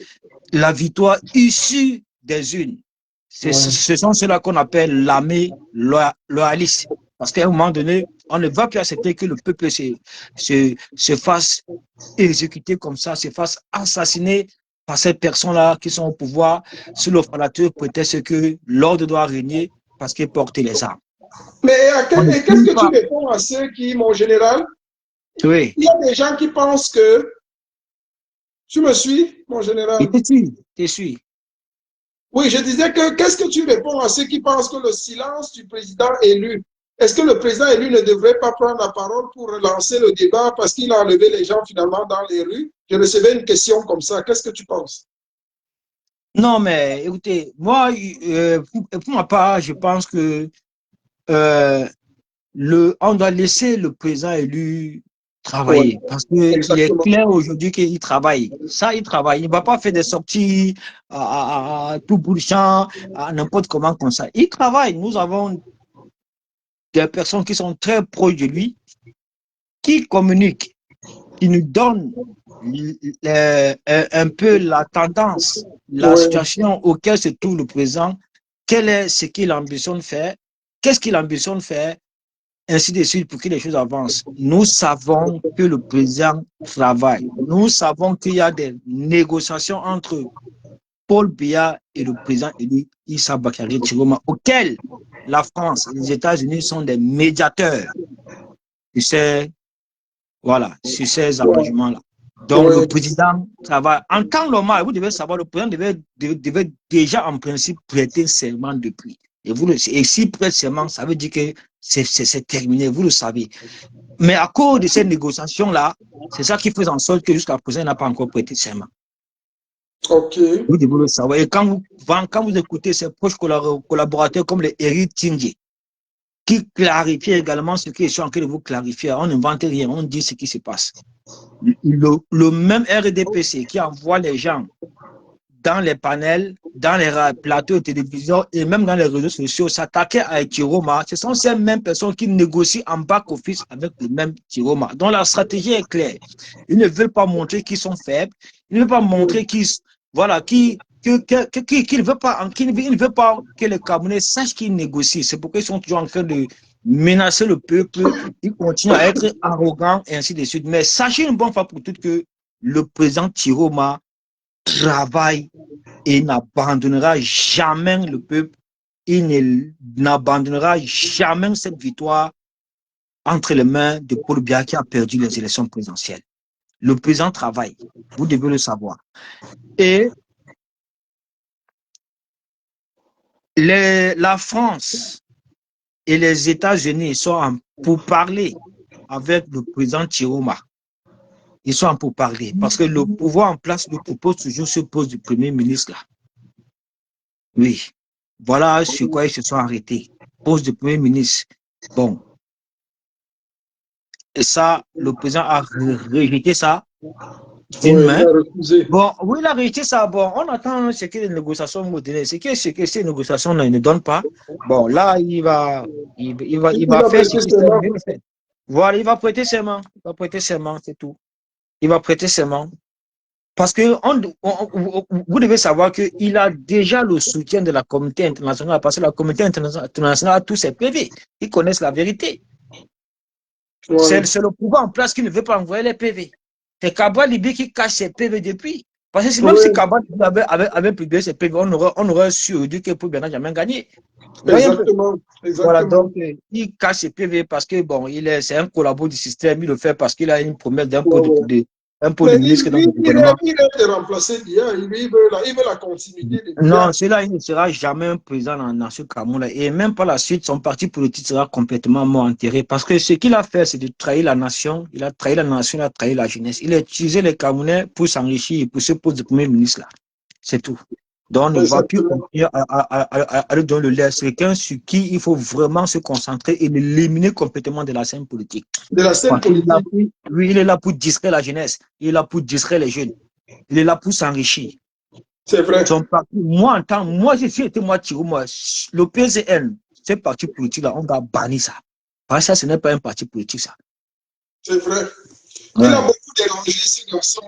la victoire issue des urnes. Ouais. Ce sont ceux-là qu'on appelle l'armée loyaliste. Parce qu'à un moment donné, on ne va plus accepter que le peuple se fasse exécuter comme ça, se fasse assassiner par ces personnes-là qui sont au pouvoir sous le falateur prétexte que l'ordre doit régner parce qu'ils portent les armes. Mais On ne qu'est-ce peut que tu pas. réponds à ceux qui, mon général, Oui, il y a des gens qui pensent que, tu me suis, mon général? et tu suis, tu suis. Oui, je disais que qu'est-ce que tu réponds à ceux qui pensent que le silence du président élu, est-ce que le président élu ne devrait pas prendre la parole pour relancer le débat parce qu'il a enlevé les gens finalement dans les rues? Je recevais une question comme ça. Qu'est-ce que tu penses? Non, mais écoutez, moi, pour ma part, je pense que euh, on doit laisser le président élu Oui, travailler parce qu'il est exactement. clair aujourd'hui qu'il travaille. Ça, il travaille. Il ne va pas faire des sorties à tout bout de champ, à n'importe comment comme ça. Il travaille. Nous avons des personnes qui sont très proches de lui, qui communiquent, qui nous donnent un peu la tendance, la Oui, situation auquel se trouve le président, quel est ce qu'il ambitionne faire, qu'est-ce qu'il ambitionne faire, ainsi de suite, pour que les choses avancent. Nous savons que le président travaille. Nous savons qu'il y a des négociations entre Paul Biya et le président élu Issa Bakary Chiroma, auxquelles la France et les États-Unis sont des médiateurs sur ces, voilà, sur ces arrangements-là. Donc, le Oui. président travaille. En temps normal, vous devez savoir, le président devait déjà, en principe, prêter serment depuis. Et s'il prête serment, ça veut dire que c'est terminé, vous le savez. Mais à cause de ces négociations-là, c'est ça qui fait en sorte que jusqu'à présent, il n'a pas encore prêté serment. Ok. Vous devez le savoir. Et quand vous écoutez ses proches collaborateurs comme les Eric Tindje, qui clarifient également ce qu'ils sont en train de vous clarifier, on n'invente rien, on dit ce qui se passe. Le même RDPC qui envoie les gens dans les panels, dans les plateaux de télévision et même dans les réseaux sociaux, s'attaquer à Chiroma, ce sont ces mêmes personnes qui négocient en back-office avec le même Chiroma. Donc la stratégie est claire. Ils ne veulent pas montrer qu'ils sont faibles, ils ne veulent pas montrer qu'ils, voilà, qu'ils ne veulent pas, ne veulent pas que les Camerounais sachent qu'ils négocient. C'est pourquoi ils sont toujours en train de menacer le peuple, ils continuent à être arrogants et ainsi de suite. Mais sachez une bonne fois pour toutes que le président Chiroma travaille et n'abandonnera jamais le peuple. Il n'abandonnera jamais cette victoire entre les mains de Paul Biya qui a perdu les élections présidentielles. Le président travaille, vous devez le savoir. Et la France et les États-Unis sont pour parler avec le président Chiroma. Ils sont pour parler parce que le pouvoir en place le propose toujours ce poste du Premier ministre là. Oui, voilà sur quoi ils se sont arrêtés. Poste de Premier ministre. Bon, et ça, le président a rejeté ça d'une Oui, il main. a refusé. Bon, oui, il a rejeté ça. Bon, on attend ce que les négociations vont donner. Ce que ces négociations ne donnent pas. Bon, là, il va Il faire ce prêté qu'il sait serment. mieux faire. Voilà, il va prêter serment. Il va prêter serment, c'est tout. Il va prêter serment. Parce que vous devez savoir qu'il a déjà le soutien de la communauté internationale, parce que la communauté internationale a tous ses PV. Ils connaissent la vérité. Ouais. C'est le pouvoir en place qui ne veut pas envoyer les PV. C'est Kabal Libye qui cache ses PV depuis. Parce que même si Oui, Kabal avait publié ses PV, on aurait su dire que Paul Biya n'a jamais gagné. Vous voyez un peu? exactement. Voilà, Exactement. donc il cache ses PV parce que bon, c'est un collabo du système, il le fait parce qu'il a une promesse d'un Ouais, pot ouais. un pot Mais de ministre dans le il gouvernement. est remplacé d'hier. Il veut la continuité de Non, d'hier. celui-là, il ne sera jamais un président dans ce Cameroun. Et même par la suite, son parti politique sera complètement mort enterré. Parce que ce qu'il a fait, c'est de trahir la nation. Il a trahi la nation, il a trahi la jeunesse. Il a utilisé les Camerounais pour s'enrichir et pour se poser de premier ministre là. C'est tout. Donc, on ne va plus Exactement. continuer à lui donner le lait. C'est quelqu'un sur qui il faut vraiment se concentrer et l'éliminer complètement de la scène politique. De la scène Parce qu'il est là politique. il est là pour distraire la jeunesse. Il est là pour distraire les jeunes. Il est là pour s'enrichir. C'est vrai. Son parti, moi, j'ai été moi, Thierry, moi, le PCN, ce parti politique-là, on va bannir ça. Parce que ça, ce n'est pas un parti politique, ça. C'est vrai. Il a Ouais. beaucoup dérangé ce garçon.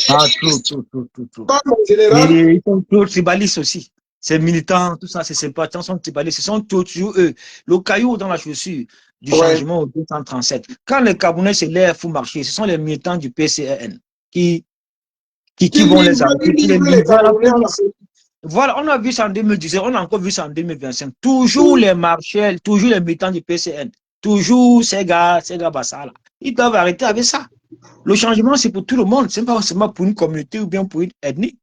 Ah, trop. Pas en Et général. ils sont trop tribalistes aussi. Ces militants, tout ça, ces sympathisants sont tribalistes. Ce sont toujours eux. Le caillou dans la chaussure du Ouais. changement au 237. Quand les Camerounais se lèvent pour marcher, ce sont les militants du PCN qui, qui vont les arrêter, qui les Livre les livrer à la Camerounais à la police. Voilà, on a vu ça en 2017, on a encore vu ça en 2025. Toujours les marchels, toujours les militants du PCN, toujours ces gars Bassa là. Ils doivent arrêter avec ça. Le changement, c'est pour tout le monde, c'est pas seulement pour une communauté ou bien pour une ethnie.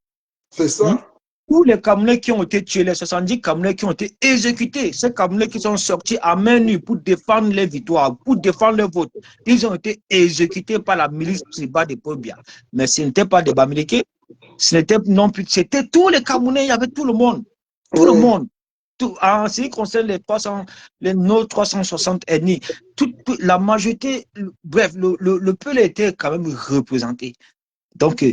C'est Hmm? ça. Tous les Camerounais qui ont été tués, les 70 Camerounais qui ont été exécutés, ces Camerounais qui sont sortis à main nue pour défendre les victoires, pour défendre leur vote, ils ont été exécutés par la milice tribale de Paul Biya. Mais ce n'était pas des Bamileke, ce n'était non plus, c'était tous les Camerounais, il y avait tout le monde. Tout le Oui. monde. En ce qui concerne nos 360 ethnies, la majorité, bref, le peuple était quand même représenté. Donc,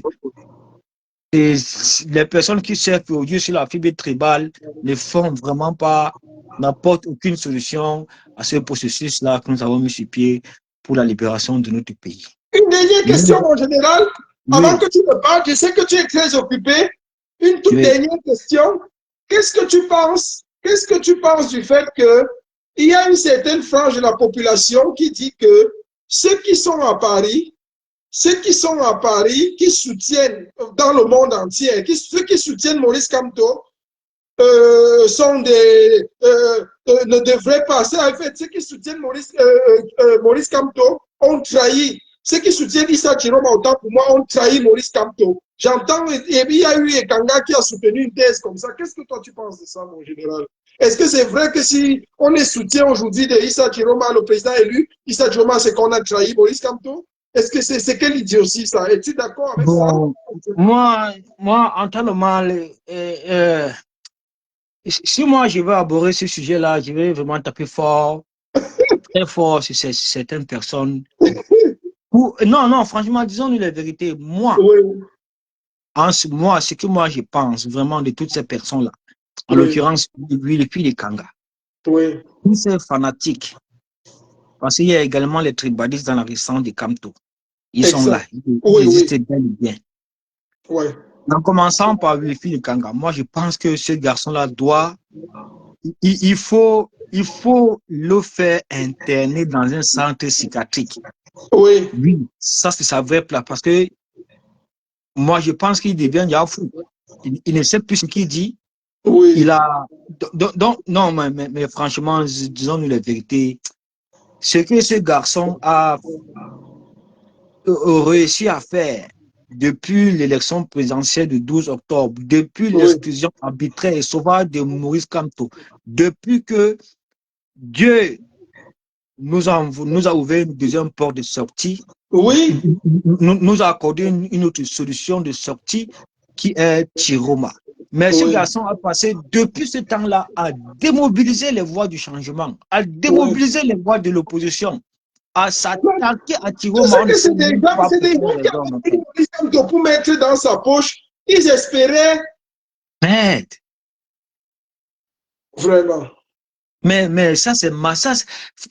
les personnes qui servent au Dieu sur la fibre tribale ne font vraiment pas, n'apportent aucune solution à ce processus-là que nous avons mis sur pied pour la libération de notre pays. Une dernière question, mon général. Avant Oui, que tu me parles, je sais que tu es très occupé. Une toute oui. dernière question. Qu'est-ce que tu penses? Qu'est-ce que tu penses du fait que il y a une certaine frange de la population qui dit que ceux qui sont à Paris, qui soutiennent dans le monde entier, ceux qui soutiennent Maurice Kamto, sont ne devraient pas. En fait, ceux qui soutiennent Maurice Kamto ont trahi. Ceux qui soutiennent Issa Chiroma, autant pour moi, ont trahi Maurice Kamto. J'entends, et il y a eu Ekanga qui a soutenu une thèse comme ça. Qu'est-ce que toi tu penses de ça, mon général? Est-ce que c'est vrai que si on est soutien aujourd'hui de Issa Chiroma, le président élu, Issa Chiroma, c'est qu'on a trahi Maurice Kamto? Est-ce que c'est quelle idiotie ça? Es-tu d'accord avec ça? Moi, en tant que mal, si moi je veux aborder ce sujet-là, je vais vraiment taper fort, très fort sur certaines personnes. Non, franchement, disons-nous la vérité. Moi, Oui, ce que moi je pense vraiment de toutes ces personnes-là, en oui, l'occurrence, lui, le fils de Kanga, oui. tous ces fanatiques, parce qu'il y a également les tribalistes dans la résistance de Kamto. Ils sont là, Exact. ils Oui, existent oui. bien et bien. Oui. En commençant par le fils de Kanga, moi je pense que ce garçon-là il faut le faire interner dans un centre psychiatrique. Oui. Oui, ça c'est sa vraie place. Parce que moi, je pense qu'il devient déjà fou. Il ne sait plus ce qu'il dit. Il Oui. a. Non, mais franchement, disons-nous la vérité. Ce que ce garçon a réussi à faire depuis l'élection présidentielle du 12 octobre, depuis Oui. l'exclusion arbitraire et sauvage de Maurice Kamto, depuis que Dieu nous a ouvert une deuxième porte de sortie, Oui. nous a accordé une autre solution de sortie qui est Chiroma. Mais ce Oui. garçon a passé depuis ce temps-là à démobiliser les voix du changement, à Oui. démobiliser les voix de l'opposition, à s'attaquer à Je Chiroma. sais On ne que sait même pas c'est pour des quelle gens qui raison. avaient pris Maurice Kamto pour mettre dans sa poche. Ils espéraient Merde. vraiment. Mais ça, c'est ma.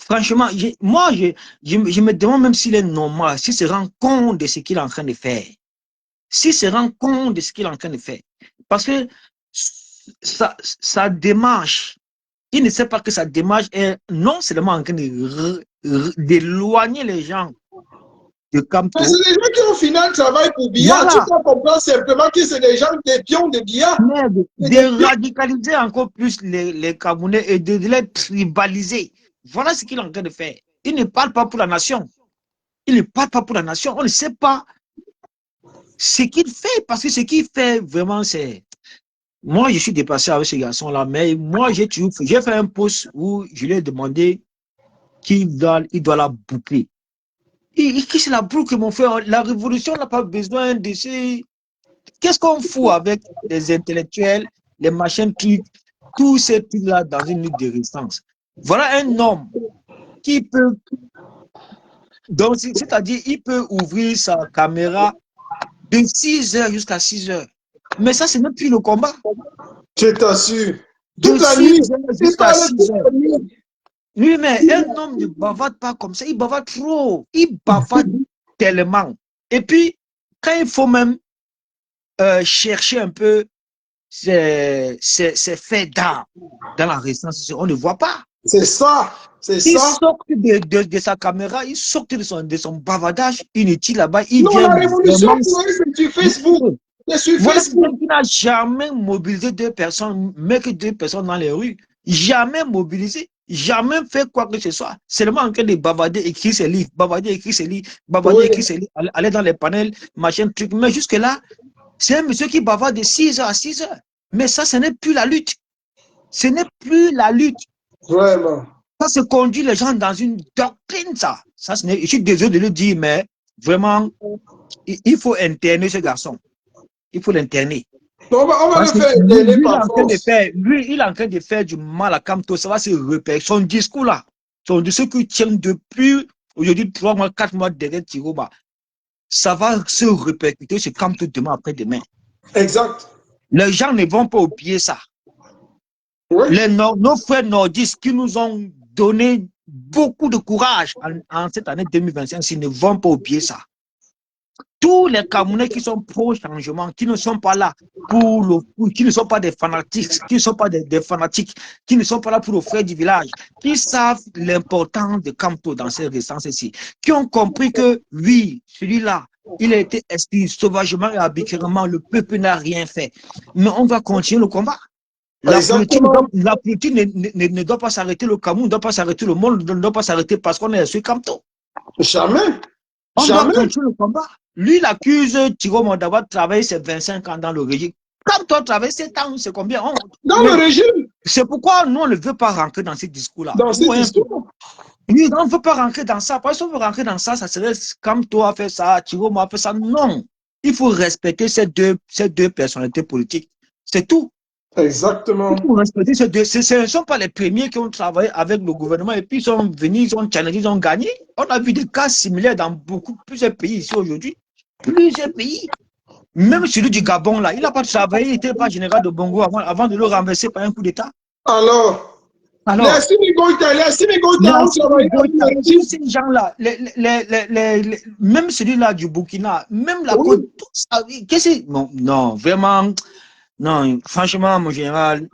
Franchement, je me demande même s'il est normal, s'il se rend compte de ce qu'il est en train de faire. S'il se rend compte de ce qu'il est en train de faire. Parce que sa démarche, il ne sait pas que sa démarche est non seulement en train d'éloigner les gens de Mais c'est Kamto. des gens qui au final travaillent pour Biya. Tu Voilà. dois comprendre simplement que c'est des gens, des pions de Biya. Mais C'est des de pions. radicaliser encore plus les Camerounais et de les tribaliser. Voilà ce qu'il est en train de faire. Il ne parle pas pour la nation. Il ne parle pas pour la nation. On ne sait pas ce qu'il fait parce que ce qu'il fait vraiment, c'est. Moi, je suis dépassé avec ce garçon-là, mais moi, j'ai fait un post où je lui ai demandé qu'il doit la boucler. Qui c'est la boucle, mon frère? La révolution n'a pas besoin de ces. Qu'est-ce qu'on fout avec les intellectuels, les machins trucs, tous ces trucs-là dans une lutte de résistance? Voilà un homme qui peut. Donc, c'est-à-dire, il peut ouvrir sa caméra de 6 heures jusqu'à 6 heures. Mais ça, c'est même plus le combat. Je t'assure. De Toute la 6 nuit. heures Il jusqu'à parle 6 toute heures. la nuit. Oui, mais un homme ne bavarde pas comme ça. Il bavarde trop. Il bavarde tellement. Et puis, quand il faut même chercher un peu ses faits d'art dans la résistance, on ne voit pas. C'est ça. C'est Il ça. sort de sa caméra, il sort de son bavardage inutile là-bas. Il Non, la vient révolution, vraiment. pour eux, c'est sur Facebook. C'est sur Voilà Facebook. quelqu'un qui n'a jamais mobilisé deux personnes, mais que deux personnes dans les rues. Jamais mobilisé, jamais fait quoi que ce soit. Seulement en train de bavarder, écrire ses livres, bavarder, écrire ses livres, bavarder, Oui. écrire ses livres, aller dans les panels, machin, truc. Mais jusque-là, c'est un monsieur qui bavarde de 6 heures à 6 heures. Mais ça, ce n'est plus la lutte. Ce n'est plus la lutte. Vraiment. Ça se conduit les gens dans une doctrine, ça. Je suis désolé de le dire, mais vraiment, il faut interner ce garçon. Il faut l'interner. On va Parce le que faire lui, interner il est par en train de force. faire, il est en train de faire du mal à Kamto. Ça va se repérer. Son discours là, son discours qui tient depuis aujourd'hui 3 mois, 4 mois derrière Tiroba, ça va se répercuter sur Kamto demain après-demain. Exact. Les gens ne vont pas oublier ça. Oui. Nos frères nordistes qui nous ont donné beaucoup de courage en cette année 2025, ils ne vont pas oublier ça. tous les Camerounais qui sont pro-changement, qui ne sont pas là qui ne sont pas des fanatiques, qui ne sont pas des fanatiques, qui ne sont pas là pour le frère du village, qui savent l'importance de Camto dans ces instances-ci, qui ont compris que, oui, celui-là, il a été exclu sauvagement et arbitrairement, le peuple n'a rien fait. Mais on va continuer le combat. La politique ne doit pas s'arrêter, le Cameroun ne doit pas s'arrêter, le monde ne doit pas s'arrêter parce qu'on est sur Camto. Jamais. On doit continuer le combat. Lui, il accuse Thierry d'avoir travaillé ses 25 ans dans le régime. Quand on travaille 7 ans, c'est combien? Dans le régime. C'est pourquoi nous, on ne veut pas rentrer dans ces discours-là. Dans ces discours. Oui, on ne veut pas rentrer dans ça. Parce qu'on veut rentrer dans ça, ça serait comme toi a fait ça, Thierry a fait ça. Non. Il faut respecter ces deux personnalités politiques. C'est tout. Exactement. Il faut respecter ces deux. Ce ne sont pas les premiers qui ont travaillé avec le gouvernement et puis ils sont venus, ils ont challengé, ils ont gagné. On a vu des cas similaires dans plusieurs pays ici aujourd'hui. Plusieurs pays. Même celui du Gabon, là, il n'a pas travaillé, il n'était pas général de Bongo avant de le renverser par un coup d'État. Alors, tous ces gens-là, même celui-là du Burkina, même la Côte, tout ça, non, vraiment, non, franchement, mon général,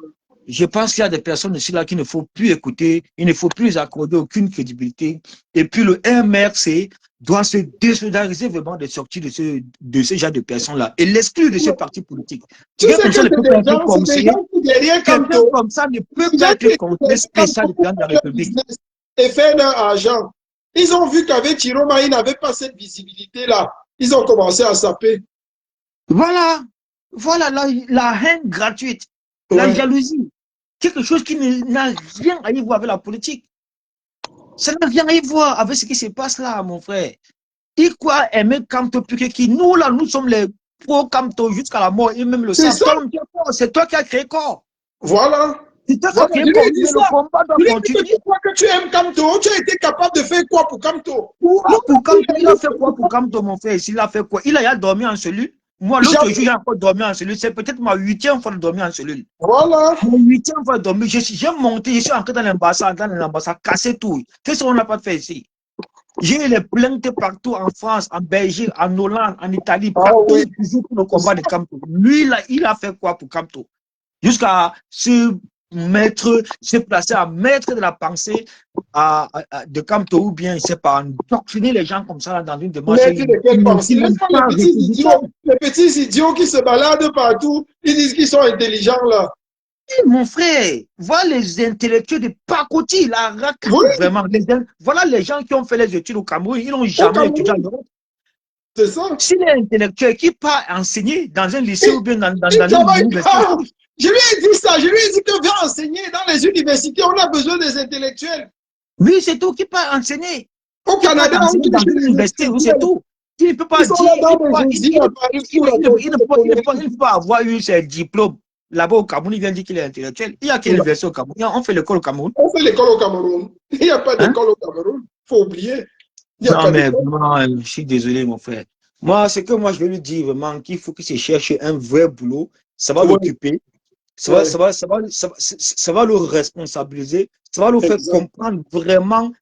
je pense qu'il y a des personnes ici là qu'il ne faut plus écouter, il ne faut plus accorder aucune crédibilité. Et puis le MRC doit se désolidariser vraiment de sortir de ce genre de personnes-là et l'exclure de ce parti politique. Quelqu'un comme ça ne peut pas être conseiller spécial du président de la République. Et faire leur argent. Ils ont vu qu'avec Chiroma, ils n'avaient pas cette visibilité-là. Ils ont commencé à saper. Voilà la haine gratuite, la jalousie. Quelque chose qui n'a rien à y voir avec la politique. Ça n'a rien à y voir avec ce qui se passe là, mon frère. Il croit aimer Camto plus que qui. Nous, là, nous sommes les pro-Camto jusqu'à la mort. Et même le savent. C'est toi qui as créé corps. Voilà. C'est toi qui as créé corps. Le combat doit continuer. Tu crois que tu aimes Camto? Tu as été capable de faire quoi pour Camto? Il a fait quoi pour Camto, mon frère? Il a fait quoi? Il a dormi en cellule. Moi, l'autre jour, j'ai encore dormi en cellule. C'est peut-être ma 8e fois de dormir en cellule. Voilà. Mon 8e fois de dormir. J'ai monté, je suis entré dans l'ambassade, cassé tout. Qu'est-ce qu'on n'a pas fait ici? J'ai eu les plaintes partout en France, en Belgique, en Hollande, en Italie, partout, toujours pour le combat de Camto. Lui, là, il a fait quoi pour Camto? Jusqu'à se placer à maître de la pensée de Camto, ou bien, il sait pas, endoctriner les gens comme ça là, dans une démarche. Les petits idiots qui se baladent partout, ils disent qu'ils sont intelligents là. Mon frère, voilà les intellectuels de pacotille, la racaille, vraiment. Voilà les gens qui ont fait les études au Cameroun, ils n'ont jamais étudié en Europe. C'est ça. Si les intellectuels qui part enseigner dans un lycée ou bien dans une université. Je lui ai dit ça, je lui ai dit que viens enseigner dans les universités, on a besoin des intellectuels. Oui, c'est tout, qui part enseigner. Au Canada, dans une université, c'est tout. Il ne peut pas dire, il ne peut pas avoir eu ses diplômes. Là-bas au Cameroun, il vient dire qu'il est intellectuel. Il y a quelle université au Cameroun? On fait l'école au Cameroun. On fait l'école au Cameroun. Il n'y a pas d'école au Cameroun. Il faut oublier. Non, mais vraiment, je suis désolé, mon frère. Moi, c'est que moi, je vais lui dire vraiment qu'il faut qu'il se cherche un vrai boulot. Ça va l'occuper. Ça va le responsabiliser. Ça va le faire comprendre vraiment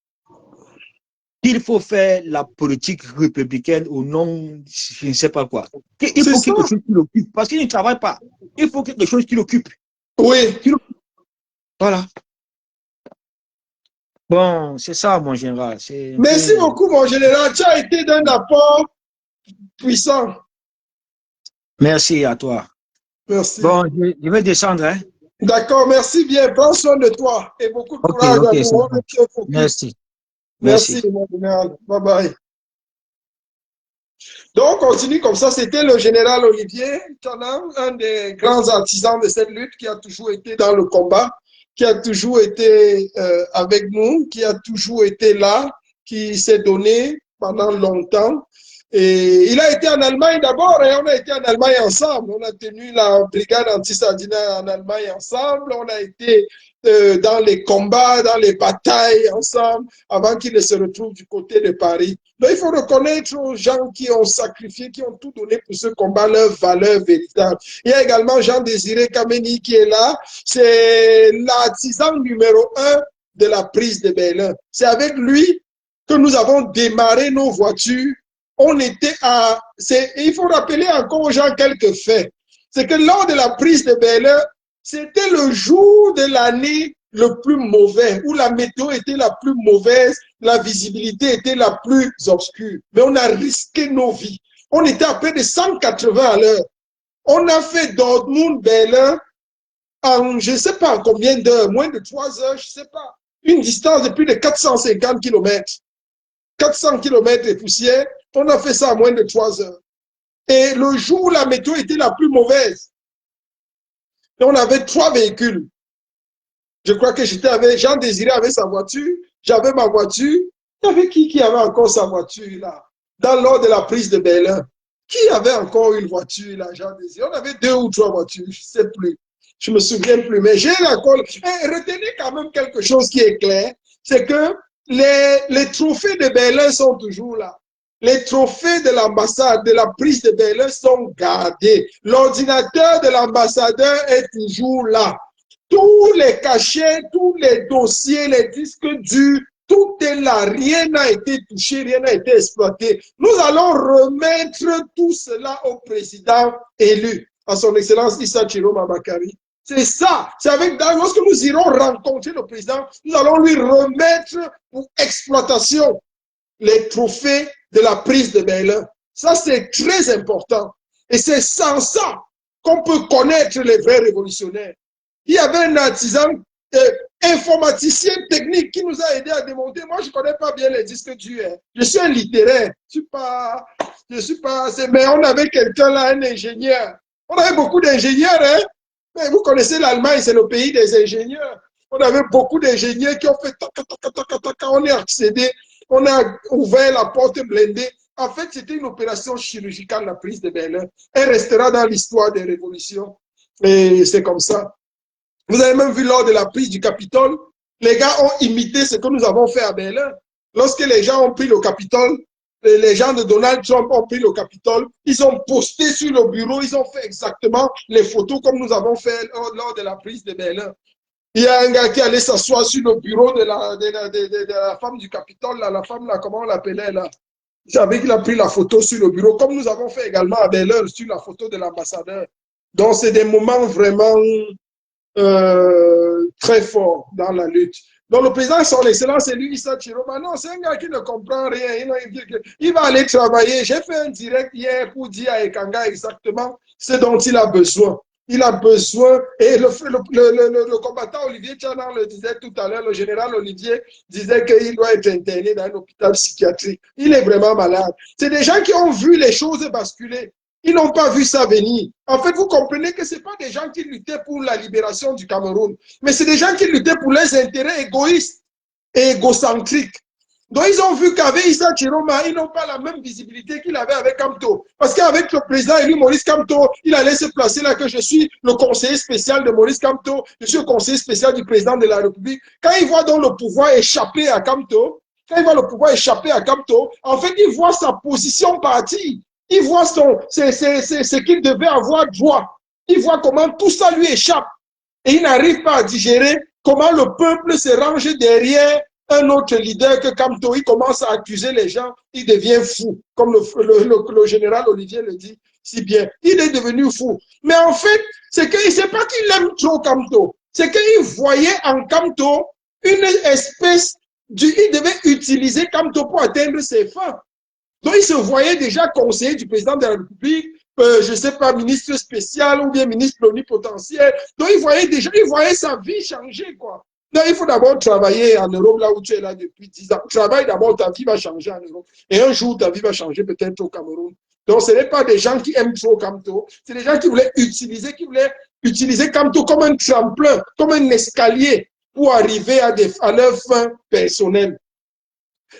qu'il faut faire la politique républicaine au nom, je ne sais pas quoi. Il faut quelque chose qui l'occupe. Parce qu'il ne travaille pas. Il faut quelque chose qui l'occupe. Oui. Voilà. Bon, c'est ça, mon général. Merci beaucoup, mon général. Tu as été d'un apport puissant. Merci à toi. Merci. Bon, je vais descendre. Hein? D'accord, merci bien. Prends soin de toi et beaucoup de courage à nous. Merci. Merci, mon général. Bye bye. Donc, on continue comme ça. C'était le général Olivier Tchanan, un des grands artisans de cette lutte qui a toujours été dans le combat, qui a toujours été avec nous, qui a toujours été là, qui s'est donné pendant longtemps. Et il a été en Allemagne d'abord, et on a été en Allemagne ensemble. On a tenu la brigade anti-Sardina en Allemagne ensemble. On a été dans les combats, dans les batailles ensemble, avant qu'il ne se retrouve du côté de Paris. Donc, il faut reconnaître aux gens qui ont sacrifié, qui ont tout donné pour ce combat, leur valeur véritable. Il y a également Jean-Désiré Kameni qui est là. C'est l'artisan numéro 1 de la prise de Berlin. C'est avec lui que nous avons démarré nos voitures on était à... Il faut rappeler encore aux gens quelques faits. C'est que lors de la prise de Bel-Air, c'était le jour de l'année le plus mauvais, où la météo était la plus mauvaise, la visibilité était la plus obscure. Mais on a risqué nos vies. On était à près de 180 à l'heure. On a fait Dortmund-Berlin en, je ne sais pas combien d'heures, moins de 3 heures, je ne sais pas. Une distance de plus de 450 km. 400 km de poussière, on a fait ça en moins de 3 heures. Et le jour où la météo était la plus mauvaise, on avait 3 véhicules. Je crois que j'étais avec Jean Désiré avec sa voiture, j'avais ma voiture. Il y avait qui avait encore sa voiture là, lors de la prise de Berlin? Qui avait encore une voiture là, Jean Désiré? On avait 2 ou 3 voitures, je ne sais plus. Je ne me souviens plus, mais j'ai encore. Et retenez quand même quelque chose qui est clair, c'est que les trophées de Berlin sont toujours là. Les trophées de l'ambassade, de la prise de Berlin sont gardés. L'ordinateur de l'ambassadeur est toujours là. Tous les cachets, tous les dossiers, les disques durs, tout est là. Rien n'a été touché, rien n'a été exploité. Nous allons remettre tout cela au président élu, à son Excellence Issa Chiroma Bakari. C'est ça. C'est avec lorsque nous irons rencontrer le président, nous allons lui remettre pour exploitation les trophées de la prise de Berlin. Ça, c'est très important. Et c'est sans ça qu'on peut connaître les vrais révolutionnaires. Il y avait un artisan informaticien technique qui nous a aidé à démonter. Moi, je ne connais pas bien les disques durs. Hein. Je suis un littéraire. Je suis pas, mais on avait quelqu'un là, un ingénieur. On avait beaucoup d'ingénieurs. Hein. Mais vous connaissez l'Allemagne, c'est le pays des ingénieurs. On avait beaucoup d'ingénieurs qui ont fait on est accédé, on a ouvert la porte blindée. En fait, c'était une opération chirurgicale, la prise de Berlin. Elle restera dans l'histoire des révolutions. Et c'est comme ça. Vous avez même vu lors de la prise du Capitole, les gars ont imité ce que nous avons fait à Berlin. Lorsque les gens ont pris le Capitole, les gens de Donald Trump ont pris le Capitole, ils ont posté sur le bureau, ils ont fait exactement les photos comme nous avons fait lors de la prise de Berlin. Il y a un gars qui allait s'asseoir sur le bureau de la femme du Capitole, là, la femme, là, comment on l'appelait là? Vous savez qu'il a pris la photo sur le bureau, comme nous avons fait également à Berlin sur la photo de l'ambassadeur. Donc, c'est des moments vraiment très forts dans la lutte. Donc, le président, son excellence, c'est lui, Issa Chiroma. Non, c'est un gars qui ne comprend rien. Il va aller travailler. J'ai fait un direct hier pour dire à Ekanga exactement ce dont il a besoin. Il a besoin, et le combattant Olivier Tchanan le disait tout à l'heure, le général Olivier disait qu'il doit être interné dans un hôpital psychiatrique. Il est vraiment malade. C'est des gens qui ont vu les choses basculer. Ils n'ont pas vu ça venir. En fait, vous comprenez que ce n'est pas des gens qui luttaient pour la libération du Cameroun, mais c'est des gens qui luttaient pour leurs intérêts égoïstes et égocentriques. Donc, ils ont vu qu'avec Issa Chiroma, ils n'ont pas la même visibilité qu'il avait avec Kamto. Parce qu'avec le président élu Maurice Kamto, il allait se placer là que je suis le conseiller spécial de Maurice Kamto, je suis le conseiller spécial du président de la République. Quand il voit donc le pouvoir échapper à Kamto, en fait, il voit sa position partie. Il voit ce qu'il devait avoir droit. Il voit comment tout ça lui échappe. Et il n'arrive pas à digérer comment le peuple se range derrière un autre leader que Kamto. Il commence à accuser les gens. Il devient fou, comme le général Olivier le dit si bien. Il est devenu fou. Mais en fait, c'est pas qu'il aime trop Kamto. C'est qu'il voyait en Kamto une espèce il devait utiliser Kamto pour atteindre ses fins. Donc, il se voyait déjà conseiller du président de la République, je ne sais pas, ministre spécial ou bien ministre plénipotentiaire. Donc, il voyait sa vie changer, quoi. Donc, il faut d'abord travailler en Europe, là où tu es là depuis 10 ans. Travaille d'abord, ta vie va changer en Europe. Et un jour, ta vie va changer peut-être au Cameroun. Donc, ce n'est pas des gens qui aiment trop Kamto. C'est des gens qui voulaient utiliser Kamto comme un tremplin, comme un escalier pour arriver à leur fin personnelle.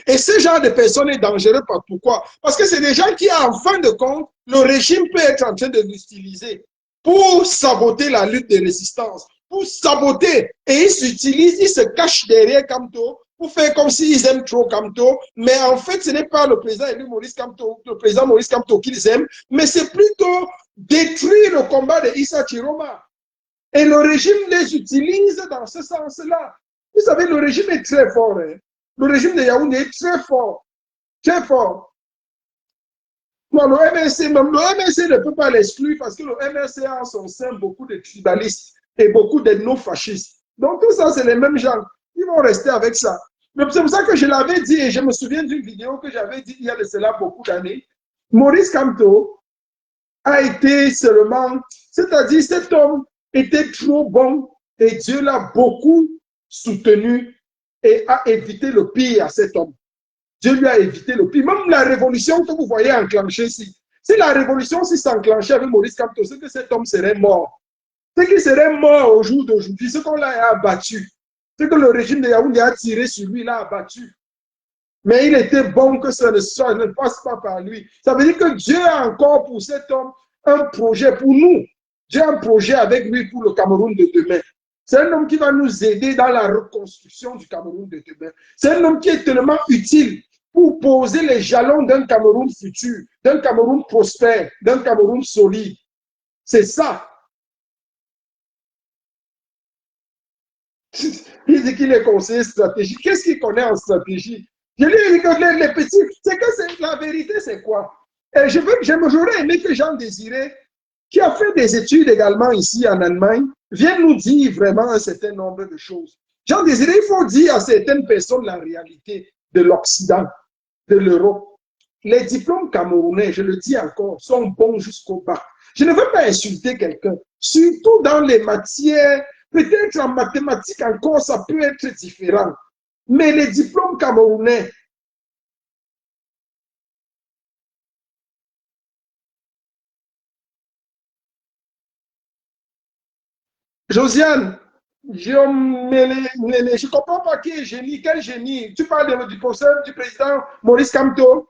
Et ce genre de personnes est dangereux. Pourquoi? Parce que c'est des gens qui, en fin de compte, le régime peut être en train de l'utiliser pour saboter la lutte de résistance, pour saboter. Et ils se cachent derrière Kamto pour faire comme s'ils aiment trop Kamto. Mais en fait, ce n'est pas le président élu Maurice Kamto, le président Maurice Kamto qu'ils aiment, mais c'est plutôt détruire le combat de Issa Chiroma. Et le régime les utilise dans ce sens-là. Vous savez, le régime est très fort. Hein? Le régime de Yaoundé est très fort. Très fort. Non, le MRC, même le MRC ne peut pas l'exclure parce que le MRC a en son sein beaucoup de tribalistes et beaucoup de non-fascistes. Donc, tout ça, c'est les mêmes gens. Ils vont rester avec ça. Mais c'est pour ça que je l'avais dit, et je me souviens d'une vidéo que j'avais dit il y a de cela beaucoup d'années. Maurice Kamto a été seulement, c'est-à-dire cet homme était trop bon et Dieu l'a beaucoup soutenu et a évité le pire à cet homme. Dieu lui a évité le pire. Même la révolution que vous voyez enclenchée ici, si la révolution s'enclenchait avec Maurice Kamto, c'est que cet homme serait mort. C'est qu'il serait mort au jour d'aujourd'hui, ce qu'on l'a abattu. C'est que le régime de Yaoundé a tiré sur lui, l'a abattu. Mais il était bon que ça ne passe pas par lui. Ça veut dire que Dieu a encore pour cet homme un projet pour nous. Dieu a un projet avec lui pour le Cameroun de demain. C'est un homme qui va nous aider dans la reconstruction du Cameroun de demain. C'est un homme qui est tellement utile pour poser les jalons d'un Cameroun futur, d'un Cameroun prospère, d'un Cameroun solide. C'est ça. Il dit qu'il est conseiller stratégique. Qu'est-ce qu'il connaît en stratégie? Je lui ai dit que les petits, c'est que la vérité, c'est quoi? Et j'aurais aimé que Jean Désiré, qui a fait des études également ici en Allemagne, vienne nous dire vraiment un certain nombre de choses. Jean Désiré, il faut dire à certaines personnes la réalité de l'Occident, de l'Europe. Les diplômes camerounais, je le dis encore, sont bons jusqu'au bas. Je ne veux pas insulter quelqu'un, surtout dans les matières, peut-être en mathématiques encore, ça peut être différent. Mais les diplômes camerounais, Josiane, je ne comprends pas qui est génie, quel génie. Tu parles du professeur, du président Maurice Kamto.